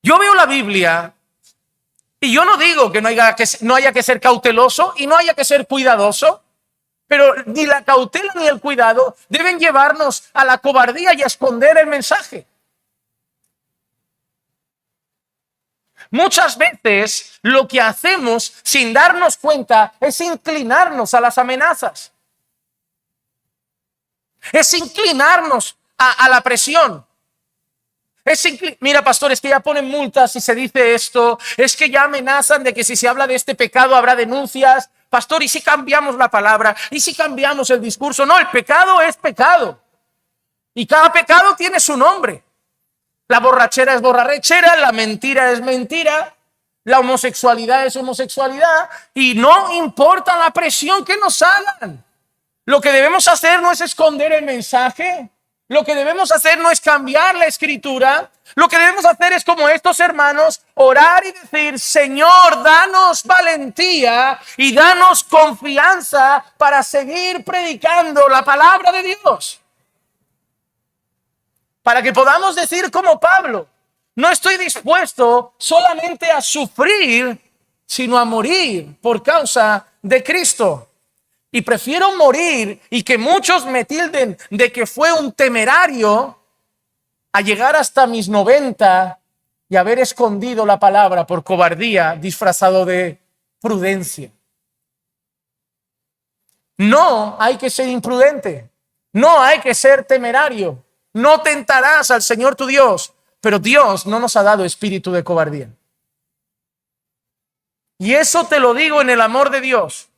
Yo veo la Biblia y yo no digo que no haya que ser cauteloso y no haya que ser cuidadoso, pero ni la cautela ni el cuidado deben llevarnos a la cobardía y a esconder el mensaje. Muchas veces lo que hacemos sin darnos cuenta es inclinarnos a las amenazas. Es inclinarnos a la presión. Mira, pastor, es que ya ponen multas si se dice esto. Es que ya amenazan de que si se habla de este pecado habrá denuncias. Pastor, ¿y si cambiamos la palabra? ¿Y si cambiamos el discurso? No, el pecado es pecado. Y cada pecado tiene su nombre. La borrachera es borrachera, la mentira es mentira, la homosexualidad es homosexualidad, y no importa la presión que nos hagan. Lo que debemos hacer no es esconder el mensaje, lo que debemos hacer no es cambiar la escritura, lo que debemos hacer es, como estos hermanos, orar y decir: Señor, danos valentía y danos confianza para seguir predicando la palabra de Dios. Para que podamos decir como Pablo: no estoy dispuesto solamente a sufrir, sino a morir por causa de Cristo. Y prefiero morir y que muchos me tilden de que fue un temerario, a llegar hasta mis 90 y haber escondido la palabra por cobardía disfrazado de prudencia. No hay que ser imprudente, no hay que ser temerario. No tentarás al Señor tu Dios, pero Dios no nos ha dado espíritu de cobardía. Y eso te lo digo en el amor de Dios.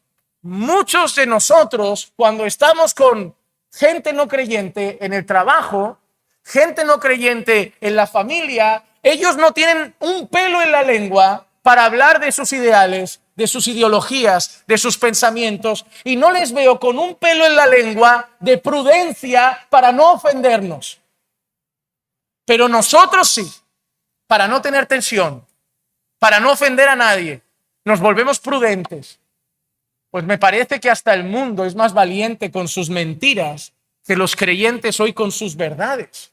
Muchos de nosotros, cuando estamos con gente no creyente en el trabajo, gente no creyente en la familia, ellos no tienen un pelo en la lengua para hablar de sus ideales, de sus ideologías, de sus pensamientos, y no les veo con un pelo en la lengua de prudencia para no ofendernos. Pero nosotros sí, para no tener tensión, para no ofender a nadie, nos volvemos prudentes. Pues me parece que hasta el mundo es más valiente con sus mentiras que los creyentes hoy con sus verdades.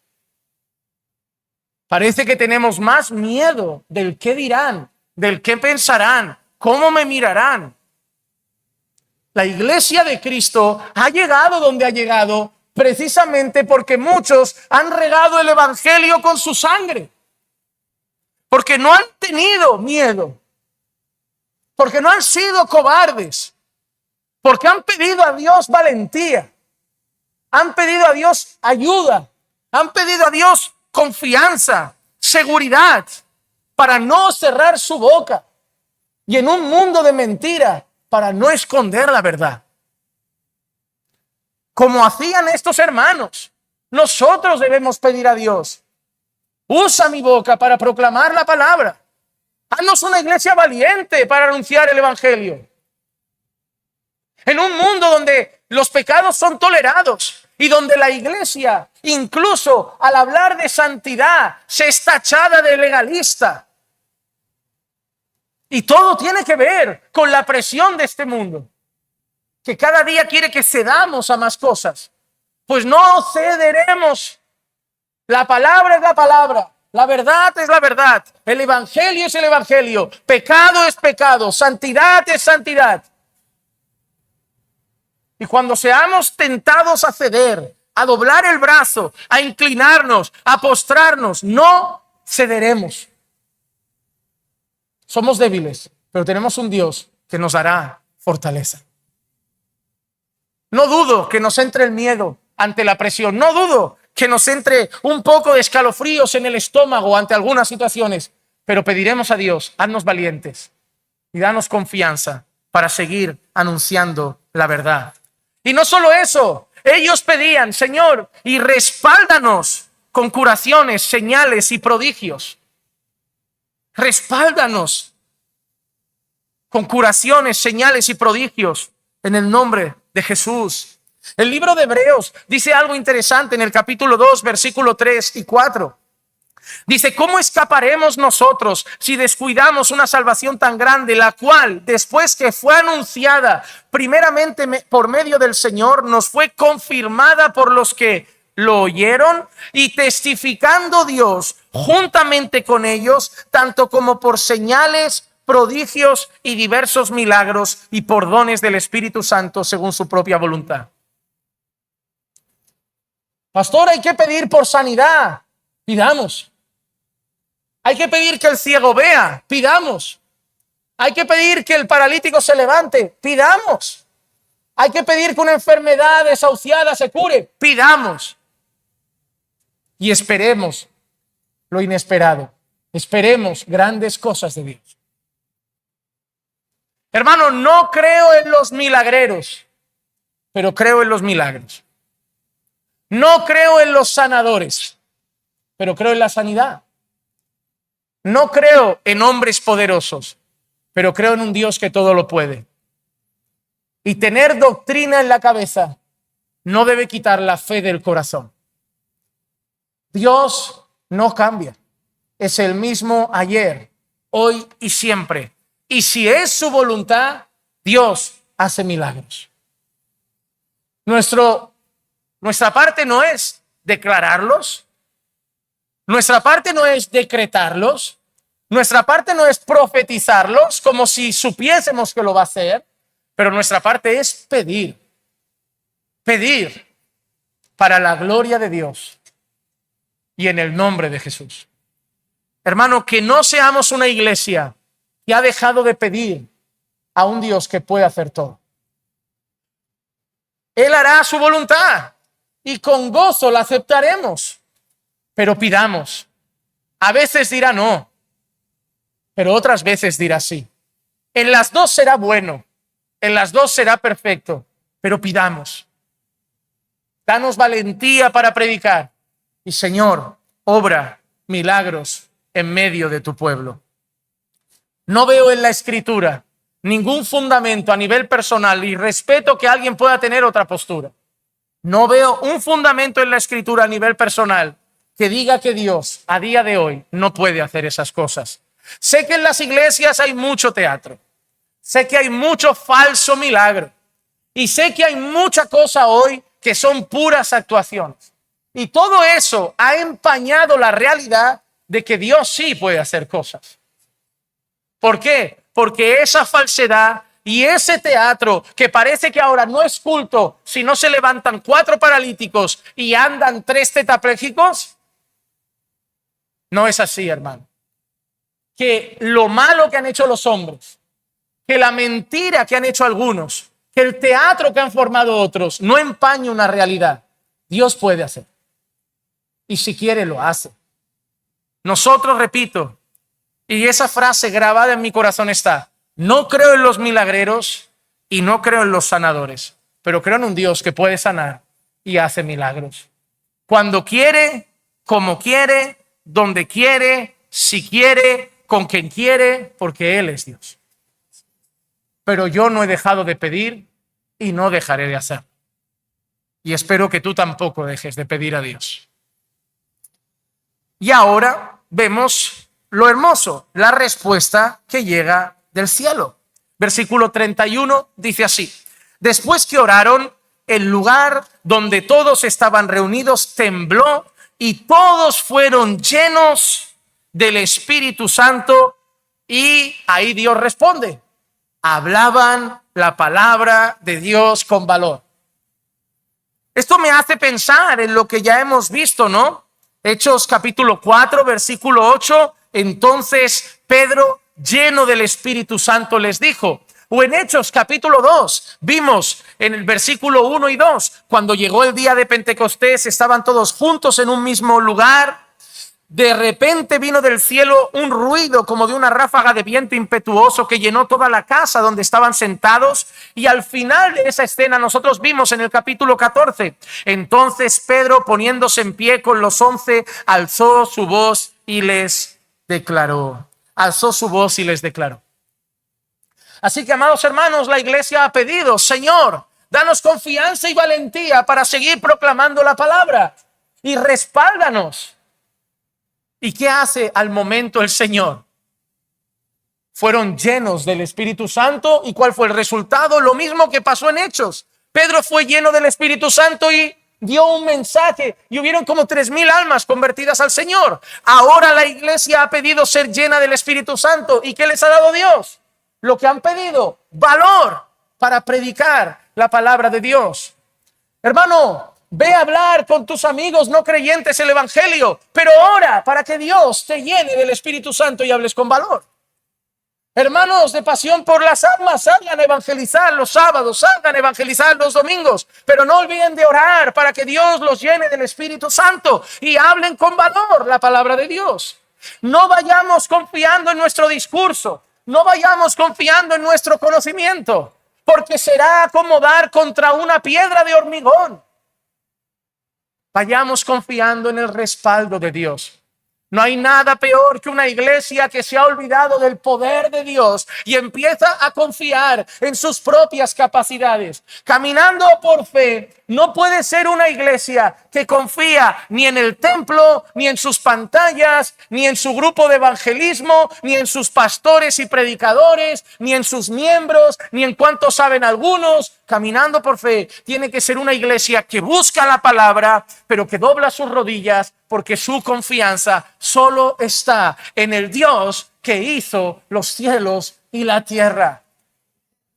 Parece que tenemos más miedo del qué dirán, del qué pensarán, cómo me mirarán. La iglesia de Cristo ha llegado donde ha llegado precisamente porque muchos han regado el evangelio con su sangre. Porque no han tenido miedo. Porque no han sido cobardes. Porque han pedido a Dios valentía. Han pedido a Dios ayuda. Han pedido a Dios confianza, seguridad, para no cerrar su boca. Y en un mundo de mentira, para no esconder la verdad. Como hacían estos hermanos, nosotros debemos pedir a Dios: usa mi boca para proclamar la palabra. Haznos una iglesia valiente para anunciar el evangelio. En un mundo donde los pecados son tolerados y donde la iglesia, incluso al hablar de santidad, se es tachada de legalista. Y todo tiene que ver con la presión de este mundo, que cada día quiere que cedamos a más cosas. Pues no cederemos. La palabra es la palabra. La verdad es la verdad. El evangelio es el evangelio. Pecado es pecado. Santidad es santidad. Y cuando seamos tentados a ceder, a doblar el brazo, a inclinarnos, a postrarnos, no cederemos. Somos débiles, pero tenemos un Dios que nos dará fortaleza. No dudo que nos entre el miedo ante la presión. No dudo que nos entre un poco de escalofríos en el estómago ante algunas situaciones. Pero pediremos a Dios: haznos valientes y danos confianza para seguir anunciando la verdad. Y no solo eso, ellos pedían: Señor, y respáldanos con curaciones, señales y prodigios. Respáldanos con curaciones, señales y prodigios en el nombre de Jesús. El libro de Hebreos dice algo interesante en el capítulo 2, versículo 3 y 4. Dice: ¿cómo escaparemos nosotros si descuidamos una salvación tan grande, la cual, después que fue anunciada primeramente por medio del Señor, nos fue confirmada por los que lo oyeron y testificando Dios juntamente con ellos, tanto como por señales, prodigios y diversos milagros y por dones del Espíritu Santo según su propia voluntad. Pastor, hay que pedir por sanidad. Pidamos. Hay que pedir que el ciego vea. Pidamos. Hay que pedir que el paralítico se levante. Pidamos. Hay que pedir que una enfermedad desahuciada se cure. Pidamos. Y esperemos lo inesperado. Esperemos grandes cosas de Dios. Hermano, no creo en los milagreros, pero creo en los milagros. No creo en los sanadores, pero creo en la sanidad. No creo en hombres poderosos, pero creo en un Dios que todo lo puede. Y tener doctrina en la cabeza no debe quitar la fe del corazón. Dios no cambia. Es el mismo ayer, hoy y siempre. Y si es su voluntad, Dios hace milagros. Nuestra parte no es declararlos. Nuestra parte no es decretarlos. Nuestra parte no es profetizarlos como si supiésemos que lo va a hacer. Pero nuestra parte es pedir. Pedir para la gloria de Dios y en el nombre de Jesús. Hermano, que no seamos una iglesia que ha dejado de pedir a un Dios que puede hacer todo. Él hará su voluntad y con gozo la aceptaremos, pero pidamos. A veces dirá no, pero otras veces dirá sí. En las dos será bueno, en las dos será perfecto, pero pidamos. Danos valentía para predicar y, Señor, obra milagros en medio de tu pueblo. No veo en la Escritura ningún fundamento a nivel personal y respeto que alguien pueda tener otra postura. No veo un fundamento en la Escritura a nivel personal que diga que Dios a día de hoy no puede hacer esas cosas. Sé que en las iglesias hay mucho teatro. Sé que hay mucho falso milagro. Y sé que hay mucha cosa hoy que son puras actuaciones. Y todo eso ha empañado la realidad de que Dios sí puede hacer cosas. ¿Por qué? Porque esa falsedad y ese teatro que parece que ahora no es culto si no se levantan 4 paralíticos y andan 3 tetraplégicos, no es así, hermano. Que lo malo que han hecho los hombres, que la mentira que han hecho algunos, que el teatro que han formado otros no empañe una realidad. Dios puede hacer. Y si quiere lo hace. Nosotros, repito, y esa frase grabada en mi corazón está: no creo en los milagreros y no creo en los sanadores, pero creo en un Dios que puede sanar y hace milagros. Cuando quiere, como quiere, donde quiere, si quiere, con quien quiere, porque Él es Dios. Pero yo no he dejado de pedir y no dejaré de hacer. Y espero que tú tampoco dejes de pedir a Dios. Y ahora vemos lo hermoso, la respuesta que llega del cielo. Versículo 31 dice así: después que oraron, el lugar donde todos estaban reunidos tembló y todos fueron llenos del Espíritu Santo y ahí Dios responde. Hablaban la palabra de Dios con valor. Esto me hace pensar en lo que ya hemos visto, ¿no? Hechos capítulo 4, versículo 8. Entonces Pedro, lleno del Espíritu Santo, les dijo. O en Hechos capítulo 2, vimos en el versículo 1 y 2, cuando llegó el día de Pentecostés, estaban todos juntos en un mismo lugar. De repente vino del cielo un ruido como de una ráfaga de viento impetuoso que llenó toda la casa donde estaban sentados. Y al final de esa escena nosotros vimos en el capítulo 14. Entonces Pedro, poniéndose en pie con los 11, alzó su voz y les declaró. Alzó su voz y les declaró. Así que, amados hermanos, la iglesia ha pedido: Señor, danos confianza y valentía para seguir proclamando la palabra y respáldanos. ¿Y qué hace al momento el Señor? Fueron llenos del Espíritu Santo. ¿Y cuál fue el resultado? Lo mismo que pasó en Hechos. Pedro fue lleno del Espíritu Santo y dio un mensaje y hubieron como 3,000 almas convertidas al Señor. Ahora la iglesia ha pedido ser llena del Espíritu Santo. ¿Y qué les ha dado Dios? Lo que han pedido, valor para predicar la palabra de Dios. Hermano, ve a hablar con tus amigos no creyentes el evangelio, pero ora para que Dios te llene del Espíritu Santo y hables con valor. Hermanos de Pasión por las Almas, salgan a evangelizar los sábados, salgan a evangelizar los domingos, pero no olviden de orar para que Dios los llene del Espíritu Santo y hablen con valor la palabra de Dios. No vayamos confiando en nuestro discurso, no vayamos confiando en nuestro conocimiento, porque será como dar contra una piedra de hormigón. Vayamos confiando en el respaldo de Dios. No hay nada peor que una iglesia que se ha olvidado del poder de Dios y empieza a confiar en sus propias capacidades. Caminando por fe, no puede ser una iglesia que confía ni en el templo, ni en sus pantallas, ni en su grupo de evangelismo, ni en sus pastores y predicadores, ni en sus miembros, ni en cuánto saben algunos. Caminando por fe tiene que ser una iglesia que busca la palabra, pero que dobla sus rodillas porque su confianza solo está en el Dios que hizo los cielos y la tierra.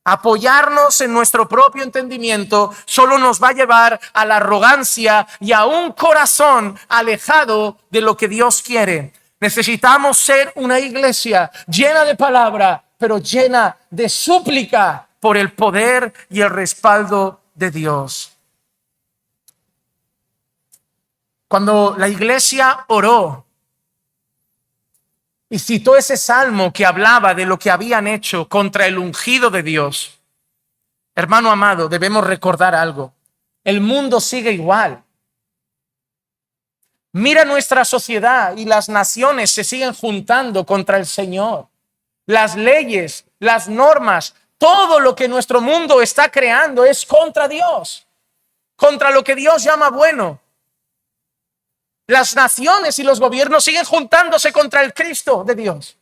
Apoyarnos en nuestro propio entendimiento solo nos va a llevar a la arrogancia y a un corazón alejado de lo que Dios quiere. Necesitamos ser una iglesia llena de palabra, pero llena de súplica por el poder y el respaldo de Dios. Cuando la iglesia oró y citó ese salmo que hablaba de lo que habían hecho contra el ungido de Dios, hermano amado, debemos recordar algo. El mundo sigue igual. Mira nuestra sociedad y las naciones se siguen juntando contra el Señor. Las leyes, las normas, todo lo que nuestro mundo está creando es contra Dios, contra lo que Dios llama bueno. Las naciones y los gobiernos siguen juntándose contra el Cristo de Dios.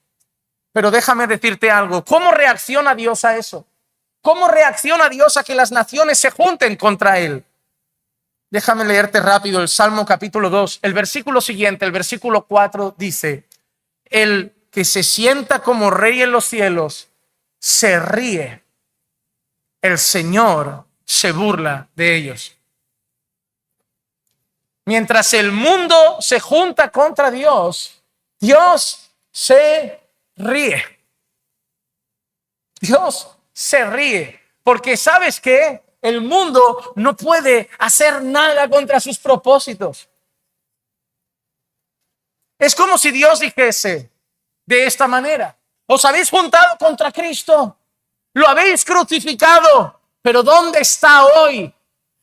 Pero déjame decirte algo. ¿Cómo reacciona Dios a eso? ¿Cómo reacciona Dios a que las naciones se junten contra Él? Déjame leerte rápido el Salmo capítulo 2. El versículo siguiente, el versículo 4 dice: el que se sienta como rey en los cielos se ríe. El Señor se burla de ellos. Mientras el mundo se junta contra Dios, Dios se ríe. Dios se ríe. Porque ¿sabes qué? El mundo no puede hacer nada contra sus propósitos. Es como si Dios dijese de esta manera: os habéis juntado contra Cristo, lo habéis crucificado, pero ¿dónde está hoy?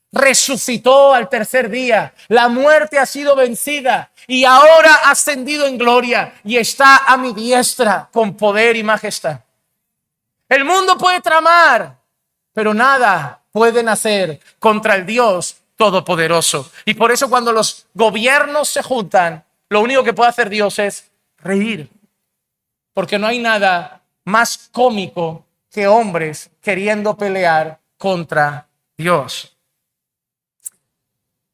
Resucitó al tercer día, la muerte ha sido vencida y ahora ha ascendido en gloria y está a mi diestra con poder y majestad. El mundo puede tramar, pero nada pueden hacer contra el Dios Todopoderoso. Y por eso cuando los gobiernos se juntan, lo único que puede hacer Dios es reír. Porque no hay nada más cómico que hombres queriendo pelear contra Dios.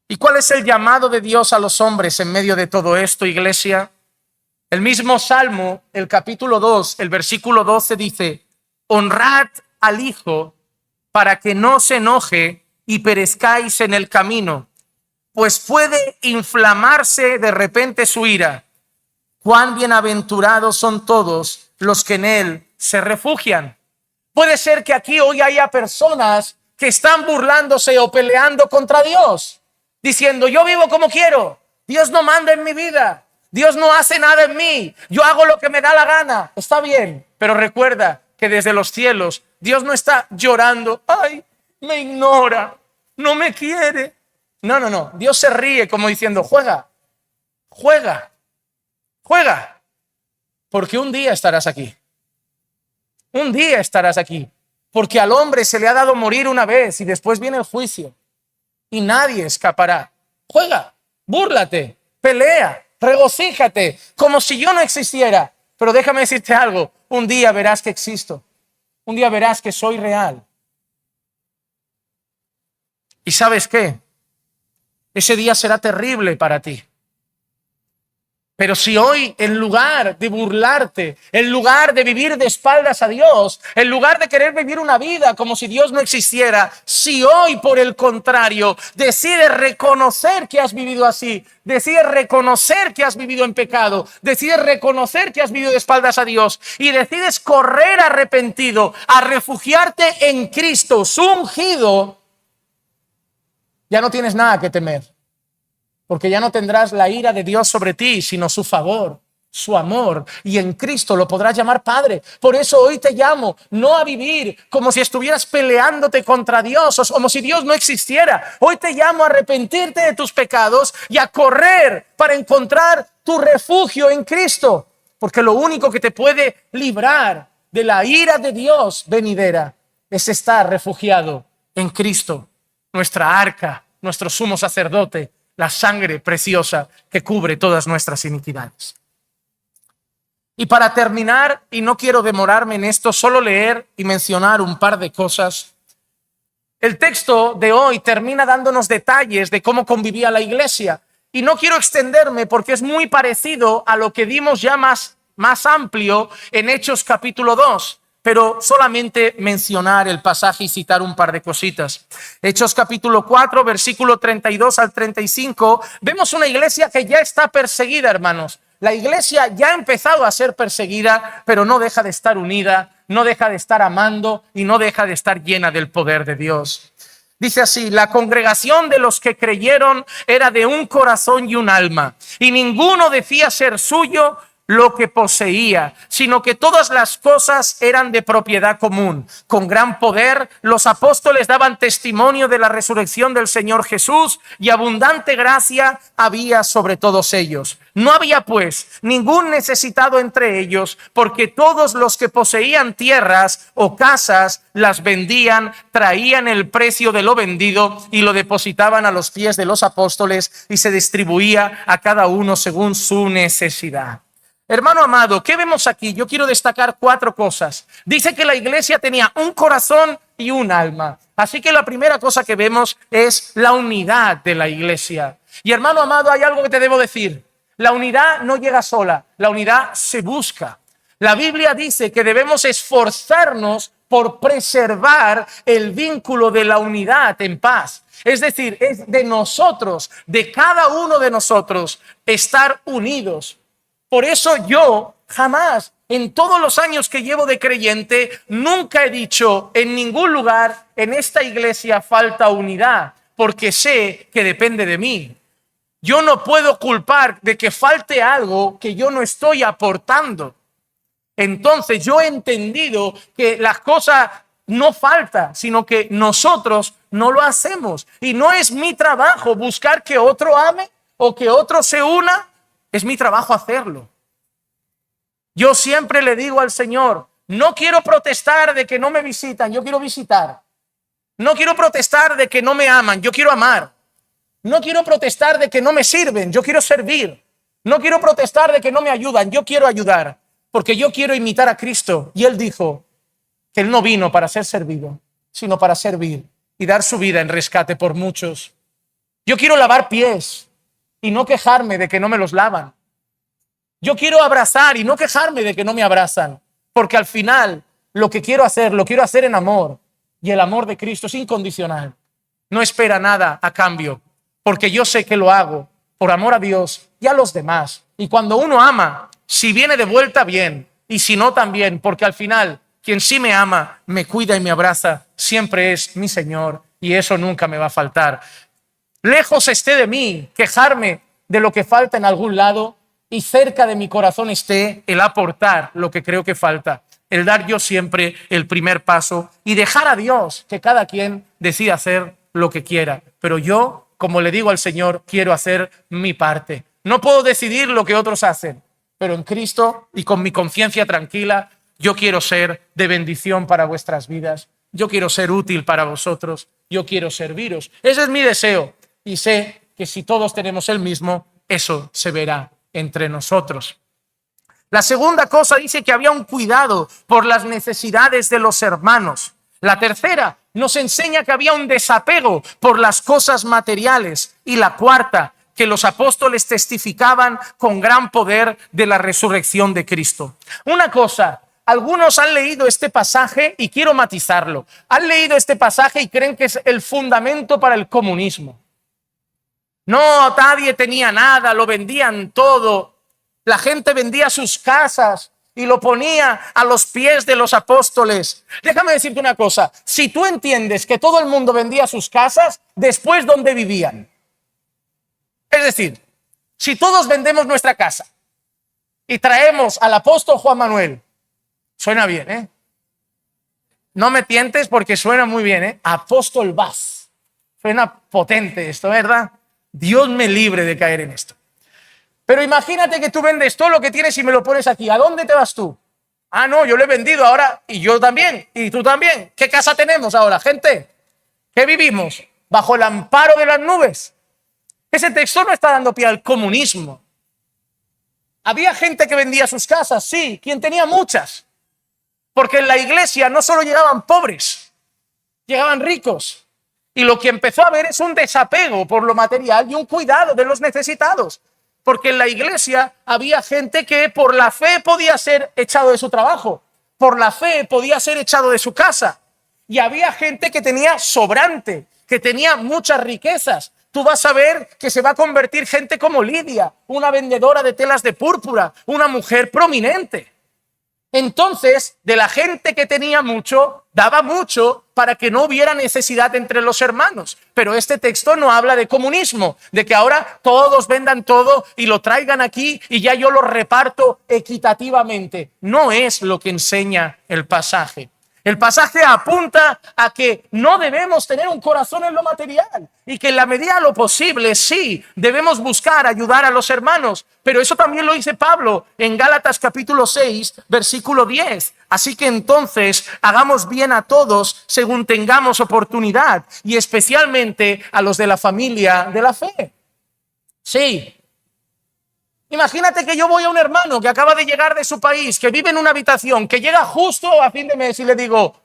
¿Y cuál es el llamado de Dios a los hombres en medio de todo esto, iglesia? El mismo Salmo, el capítulo 2, el versículo 12 dice: honrad al Hijo para que no se enoje y perezcáis en el camino, pues puede inflamarse de repente su ira. Cuán bienaventurados son todos los que en Él se refugian. Puede ser que aquí hoy haya personas que están burlándose o peleando contra Dios, diciendo: yo vivo como quiero, Dios no manda en mi vida, Dios no hace nada en mí, yo hago lo que me da la gana. Está bien, pero recuerda que desde los cielos Dios no está llorando: ay, me ignora, no me quiere. No, Dios se ríe como diciendo: juega, porque un día estarás aquí. Un día estarás aquí, porque al hombre se le ha dado morir una vez y después viene el juicio. Y nadie escapará. Juega, búrlate, pelea, regocíjate, como si yo no existiera. Pero déjame decirte algo: un día verás que existo. Un día verás que soy real. ¿Y sabes qué? ese día será terrible para ti. Pero si hoy, en lugar de burlarte, en lugar de vivir de espaldas a Dios, en lugar de querer vivir una vida como si Dios no existiera, si hoy, por el contrario, decides reconocer que has vivido así, decides reconocer que has vivido en pecado, decides reconocer que has vivido de espaldas a Dios y decides correr arrepentido a refugiarte en Cristo, su ungido, ya no tienes nada que temer. Porque ya no tendrás la ira de Dios sobre ti, sino su favor, su amor. Y en Cristo lo podrás llamar Padre. Por eso hoy te llamo no a vivir como si estuvieras peleándote contra Dios o como si Dios no existiera. Hoy te llamo a arrepentirte de tus pecados y a correr para encontrar tu refugio en Cristo. Porque lo único que te puede librar de la ira de Dios venidera es estar refugiado en Cristo, nuestra arca, nuestro sumo sacerdote, la sangre preciosa que cubre todas nuestras iniquidades. Y para terminar, y no quiero demorarme en esto, solo leer y mencionar un par de cosas. El texto de hoy termina dándonos detalles de cómo convivía la iglesia. Y no quiero extenderme porque es muy parecido a lo que dimos ya más amplio en Hechos capítulo 2. Pero solamente mencionar el pasaje y citar un par de cositas. Hechos capítulo 4, versículo 32 al 35, vemos una iglesia que ya está perseguida, hermanos. La iglesia ya ha empezado a ser perseguida, pero no deja de estar unida, no deja de estar amando y no deja de estar llena del poder de Dios. Dice así: la congregación de los que creyeron era de un corazón y un alma, y ninguno decía ser suyo lo que poseía, sino que todas las cosas eran de propiedad común. Con gran poder los apóstoles daban testimonio de la resurrección del Señor Jesús, y abundante gracia había sobre todos ellos. No había pues ningún necesitado entre ellos, porque todos los que poseían tierras o casas las vendían, traían el precio de lo vendido y lo depositaban a los pies de los apóstoles, y se distribuía a cada uno según su necesidad. Hermano amado, ¿qué vemos aquí? Yo quiero destacar 4 cosas. Dice que la iglesia tenía un corazón y un alma. Así que la primera cosa que vemos es la unidad de la iglesia. Y hermano amado, hay algo que te debo decir. La unidad no llega sola, la unidad se busca. La Biblia dice que debemos esforzarnos por preservar el vínculo de la unidad en paz. Es decir, es de nosotros, de cada uno de nosotros, estar unidos. Por eso yo jamás, en todos los años que llevo de creyente, nunca he dicho en ningún lugar, en esta iglesia falta unidad, porque sé que depende de mí. Yo no puedo culpar de que falte algo que yo no estoy aportando. Entonces yo he entendido que las cosas no faltan, sino que nosotros no lo hacemos. Y no es mi trabajo buscar que otro ame o que otro se una. Es mi trabajo hacerlo. Yo siempre le digo al Señor, no quiero protestar de que no me visitan, yo quiero visitar. No quiero protestar de que no me aman, yo quiero amar. No quiero protestar de que no me sirven, yo quiero servir. No quiero protestar de que no me ayudan, yo quiero ayudar. Porque yo quiero imitar a Cristo. Y Él dijo que Él no vino para ser servido, sino para servir y dar su vida en rescate por muchos. Yo quiero lavar pies y no quejarme de que no me los lavan. Yo quiero abrazar y no quejarme de que no me abrazan, porque al final lo quiero hacer en amor, y el amor de Cristo es incondicional. No espera nada a cambio, porque yo sé que lo hago por amor a Dios y a los demás. Y cuando uno ama, si viene de vuelta, bien, y si no, también, porque al final quien sí me ama, me cuida y me abraza, siempre es mi Señor, y eso nunca me va a faltar. Lejos esté de mí quejarme de lo que falta en algún lado, y cerca de mi corazón esté el aportar lo que creo que falta, el dar yo siempre el primer paso y dejar a Dios que cada quien decida hacer lo que quiera. Pero yo, como le digo al Señor, quiero hacer mi parte. No puedo decidir lo que otros hacen, pero en Cristo y con mi conciencia tranquila, yo quiero ser de bendición para vuestras vidas. Yo quiero ser útil para vosotros. Yo quiero serviros. Ese es mi deseo. Y sé que si todos tenemos el mismo, eso se verá entre nosotros. La segunda cosa dice que había un cuidado por las necesidades de los hermanos. La tercera nos enseña que había un desapego por las cosas materiales. Y la cuarta, que los apóstoles testificaban con gran poder de la resurrección de Cristo. Una cosa, algunos han leído este pasaje y quiero matizarlo. Han leído este pasaje y creen que es el fundamento para el comunismo. No, nadie tenía nada, lo vendían todo. La gente vendía sus casas y lo ponía a los pies de los apóstoles. Déjame decirte una cosa, si tú entiendes que todo el mundo vendía sus casas, después ¿dónde vivían? Es decir, si todos vendemos nuestra casa y traemos al apóstol Juan Manuel, suena bien, ¿eh? No me tientes porque suena muy bien, ¿eh? Apóstol Vaz. Suena potente esto, ¿verdad? Dios me libre de caer en esto. Pero imagínate que tú vendes todo lo que tienes y me lo pones aquí. ¿A dónde te vas tú? Ah, no, yo lo he vendido ahora y yo también y tú también. ¿Qué casa tenemos ahora, gente? ¿Qué vivimos? ¿Bajo el amparo de las nubes? Ese texto no está dando pie al comunismo. Había gente que vendía sus casas, sí, quien tenía muchas. Porque en la iglesia no solo llegaban pobres, llegaban ricos. Y lo que empezó a haber es un desapego por lo material y un cuidado de los necesitados. Porque en la iglesia había gente que por la fe podía ser echado de su trabajo, por la fe podía ser echado de su casa. Y había gente que tenía sobrante, que tenía muchas riquezas. Tú vas a ver que se va a convertir gente como Lidia, una vendedora de telas de púrpura, una mujer prominente. Entonces, de la gente que tenía mucho, daba mucho para que no hubiera necesidad entre los hermanos. Pero este texto no habla de comunismo, de que ahora todos vendan todo y lo traigan aquí y ya yo lo reparto equitativamente. No es lo que enseña el pasaje. El pasaje apunta a que no debemos tener un corazón en lo material y que en la medida de lo posible, sí, debemos buscar ayudar a los hermanos. Pero eso también lo dice Pablo en Gálatas capítulo 6, versículo 10. Así que entonces hagamos bien a todos según tengamos oportunidad y especialmente a los de la familia de la fe. Sí. Imagínate que yo voy a un hermano que acaba de llegar de su país, que vive en una habitación, que llega justo a fin de mes y le digo,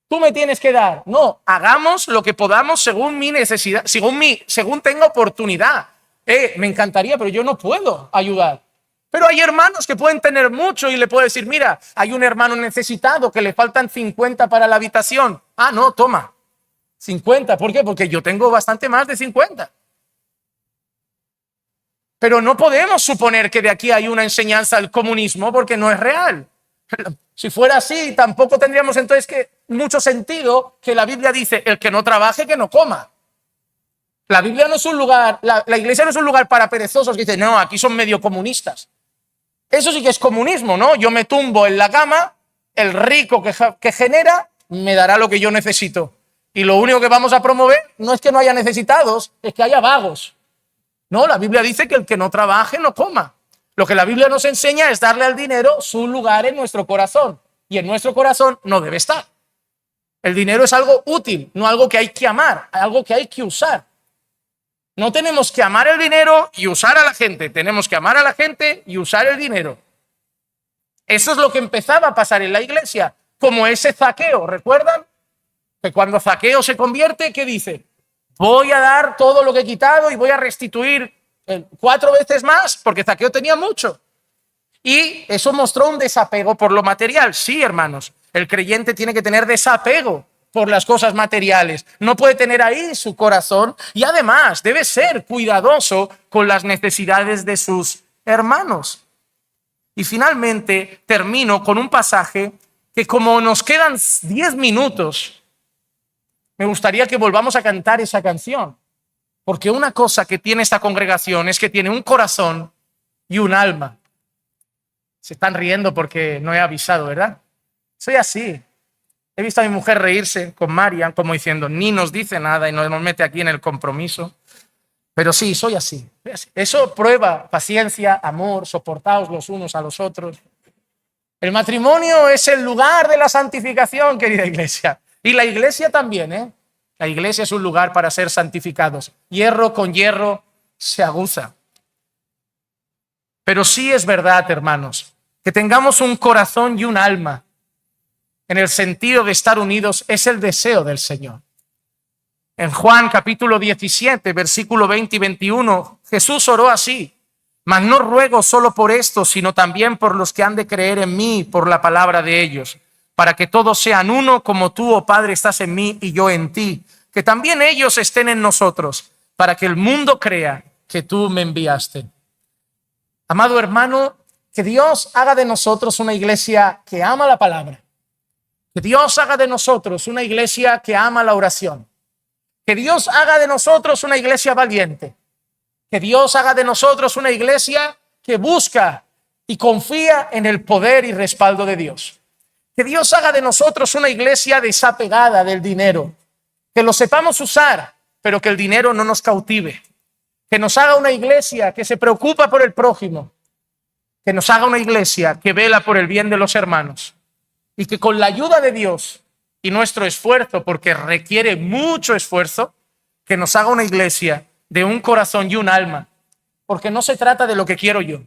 tú me tienes que dar. No, hagamos lo que podamos según mi necesidad, según tenga oportunidad. Me encantaría, pero yo no puedo ayudar. Pero hay hermanos que pueden tener mucho y le puedo decir, mira, hay un hermano necesitado que le faltan 50 para la habitación. Ah, no, toma, 50. ¿Por qué? Porque yo tengo bastante más de 50. Pero no podemos suponer que de aquí hay una enseñanza al comunismo porque no es real. Si fuera así, tampoco tendríamos entonces mucho sentido que la Biblia dice, el que no trabaje, que no coma. La Biblia no es un lugar, la iglesia no es un lugar para perezosos que dicen, no, aquí son medio comunistas. Eso sí que es comunismo, ¿no? Yo me tumbo en la cama, el rico que genera me dará lo que yo necesito. Y lo único que vamos a promover no es que no haya necesitados, es que haya vagos. No, la Biblia dice que el que no trabaje no coma. Lo que la Biblia nos enseña es darle al dinero su lugar en nuestro corazón. Y en nuestro corazón no debe estar. El dinero es algo útil, no algo que hay que amar, algo que hay que usar. No tenemos que amar el dinero y usar a la gente. Tenemos que amar a la gente y usar el dinero. Eso es lo que empezaba a pasar en la iglesia. Como ese Zaqueo, ¿recuerdan? Que cuando Zaqueo se convierte, ¿qué dice? Voy a dar todo lo que he quitado y voy a restituir 4 veces más, porque Zaqueo tenía mucho. Y eso mostró un desapego por lo material. Sí, hermanos, el creyente tiene que tener desapego por las cosas materiales. No puede tener ahí su corazón y además debe ser cuidadoso con las necesidades de sus hermanos. Y finalmente termino con un pasaje que, como nos quedan 10 minutos, me gustaría que volvamos a cantar esa canción. Porque una cosa que tiene esta congregación es que tiene un corazón y un alma. Se están riendo porque no he avisado, ¿verdad? Soy así. He visto a mi mujer reírse con Marian como diciendo, ni nos dice nada y nos mete aquí en el compromiso. Pero sí, soy así. Eso prueba paciencia, amor, soportaos los unos a los otros. El matrimonio es el lugar de la santificación, querida iglesia. Y la iglesia también, ¿eh? La iglesia es un lugar para ser santificados. Hierro con hierro se aguza. Pero sí es verdad, hermanos, que tengamos un corazón y un alma. en el sentido de estar unidos, es el deseo del Señor. En Juan capítulo 17, versículo 20 y 21, Jesús oró así: mas no ruego solo por esto, sino también por los que han de creer en mí por la palabra de ellos, para que todos sean uno, como tú, oh Padre, estás en mí y yo en ti, que también ellos estén en nosotros, para que el mundo crea que tú me enviaste. Amado hermano, que Dios haga de nosotros una iglesia que ama la palabra, que Dios haga de nosotros una iglesia que ama la oración, que Dios haga de nosotros una iglesia valiente, que Dios haga de nosotros una iglesia que busca y confía en el poder y respaldo de Dios. Que Dios haga de nosotros una iglesia desapegada del dinero, que lo sepamos usar, pero que el dinero no nos cautive. Que nos haga una iglesia que se preocupa por el prójimo, que nos haga una iglesia que vela por el bien de los hermanos, y que con la ayuda de Dios y nuestro esfuerzo, porque requiere mucho esfuerzo, que nos haga una iglesia de un corazón y un alma, porque no se trata de lo que quiero yo,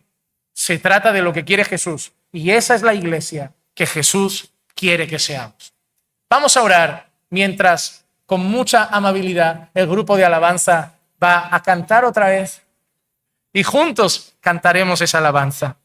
se trata de lo que quiere Jesús, y esa es la iglesia que Jesús quiere que seamos. Vamos a orar mientras, con mucha amabilidad, el grupo de alabanza va a cantar otra vez y juntos cantaremos esa alabanza.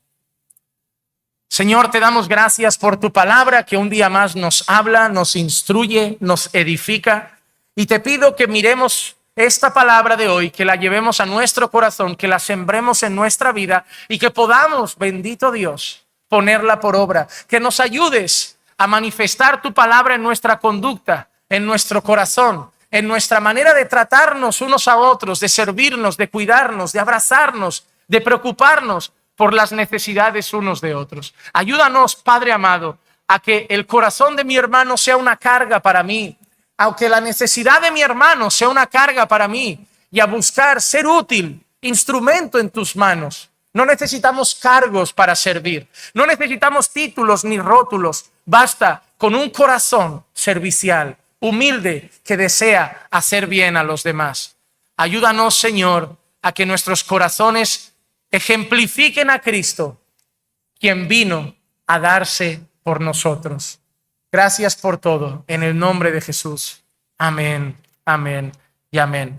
Señor, te damos gracias por tu palabra que un día más nos habla, nos instruye, nos edifica, y te pido que miremos esta palabra de hoy, que la llevemos a nuestro corazón, que la sembremos en nuestra vida y que podamos, bendito Dios, ponerla por obra. Que nos ayudes a manifestar tu palabra en nuestra conducta, en nuestro corazón, en nuestra manera de tratarnos unos a otros, de servirnos, de cuidarnos, de abrazarnos, de preocuparnos por las necesidades unos de otros. Ayúdanos, Padre amado, a que el corazón de mi hermano sea una carga para mí, aunque la necesidad de mi hermano sea una carga para mí, y a buscar ser útil, instrumento en tus manos. No necesitamos cargos para servir, no necesitamos títulos ni rótulos, basta con un corazón servicial, humilde, que desea hacer bien a los demás. Ayúdanos, Señor, a que nuestros corazones ejemplifiquen a Cristo, quien vino a darse por nosotros. Gracias por todo, en el nombre de Jesús. Amén, amén y amén.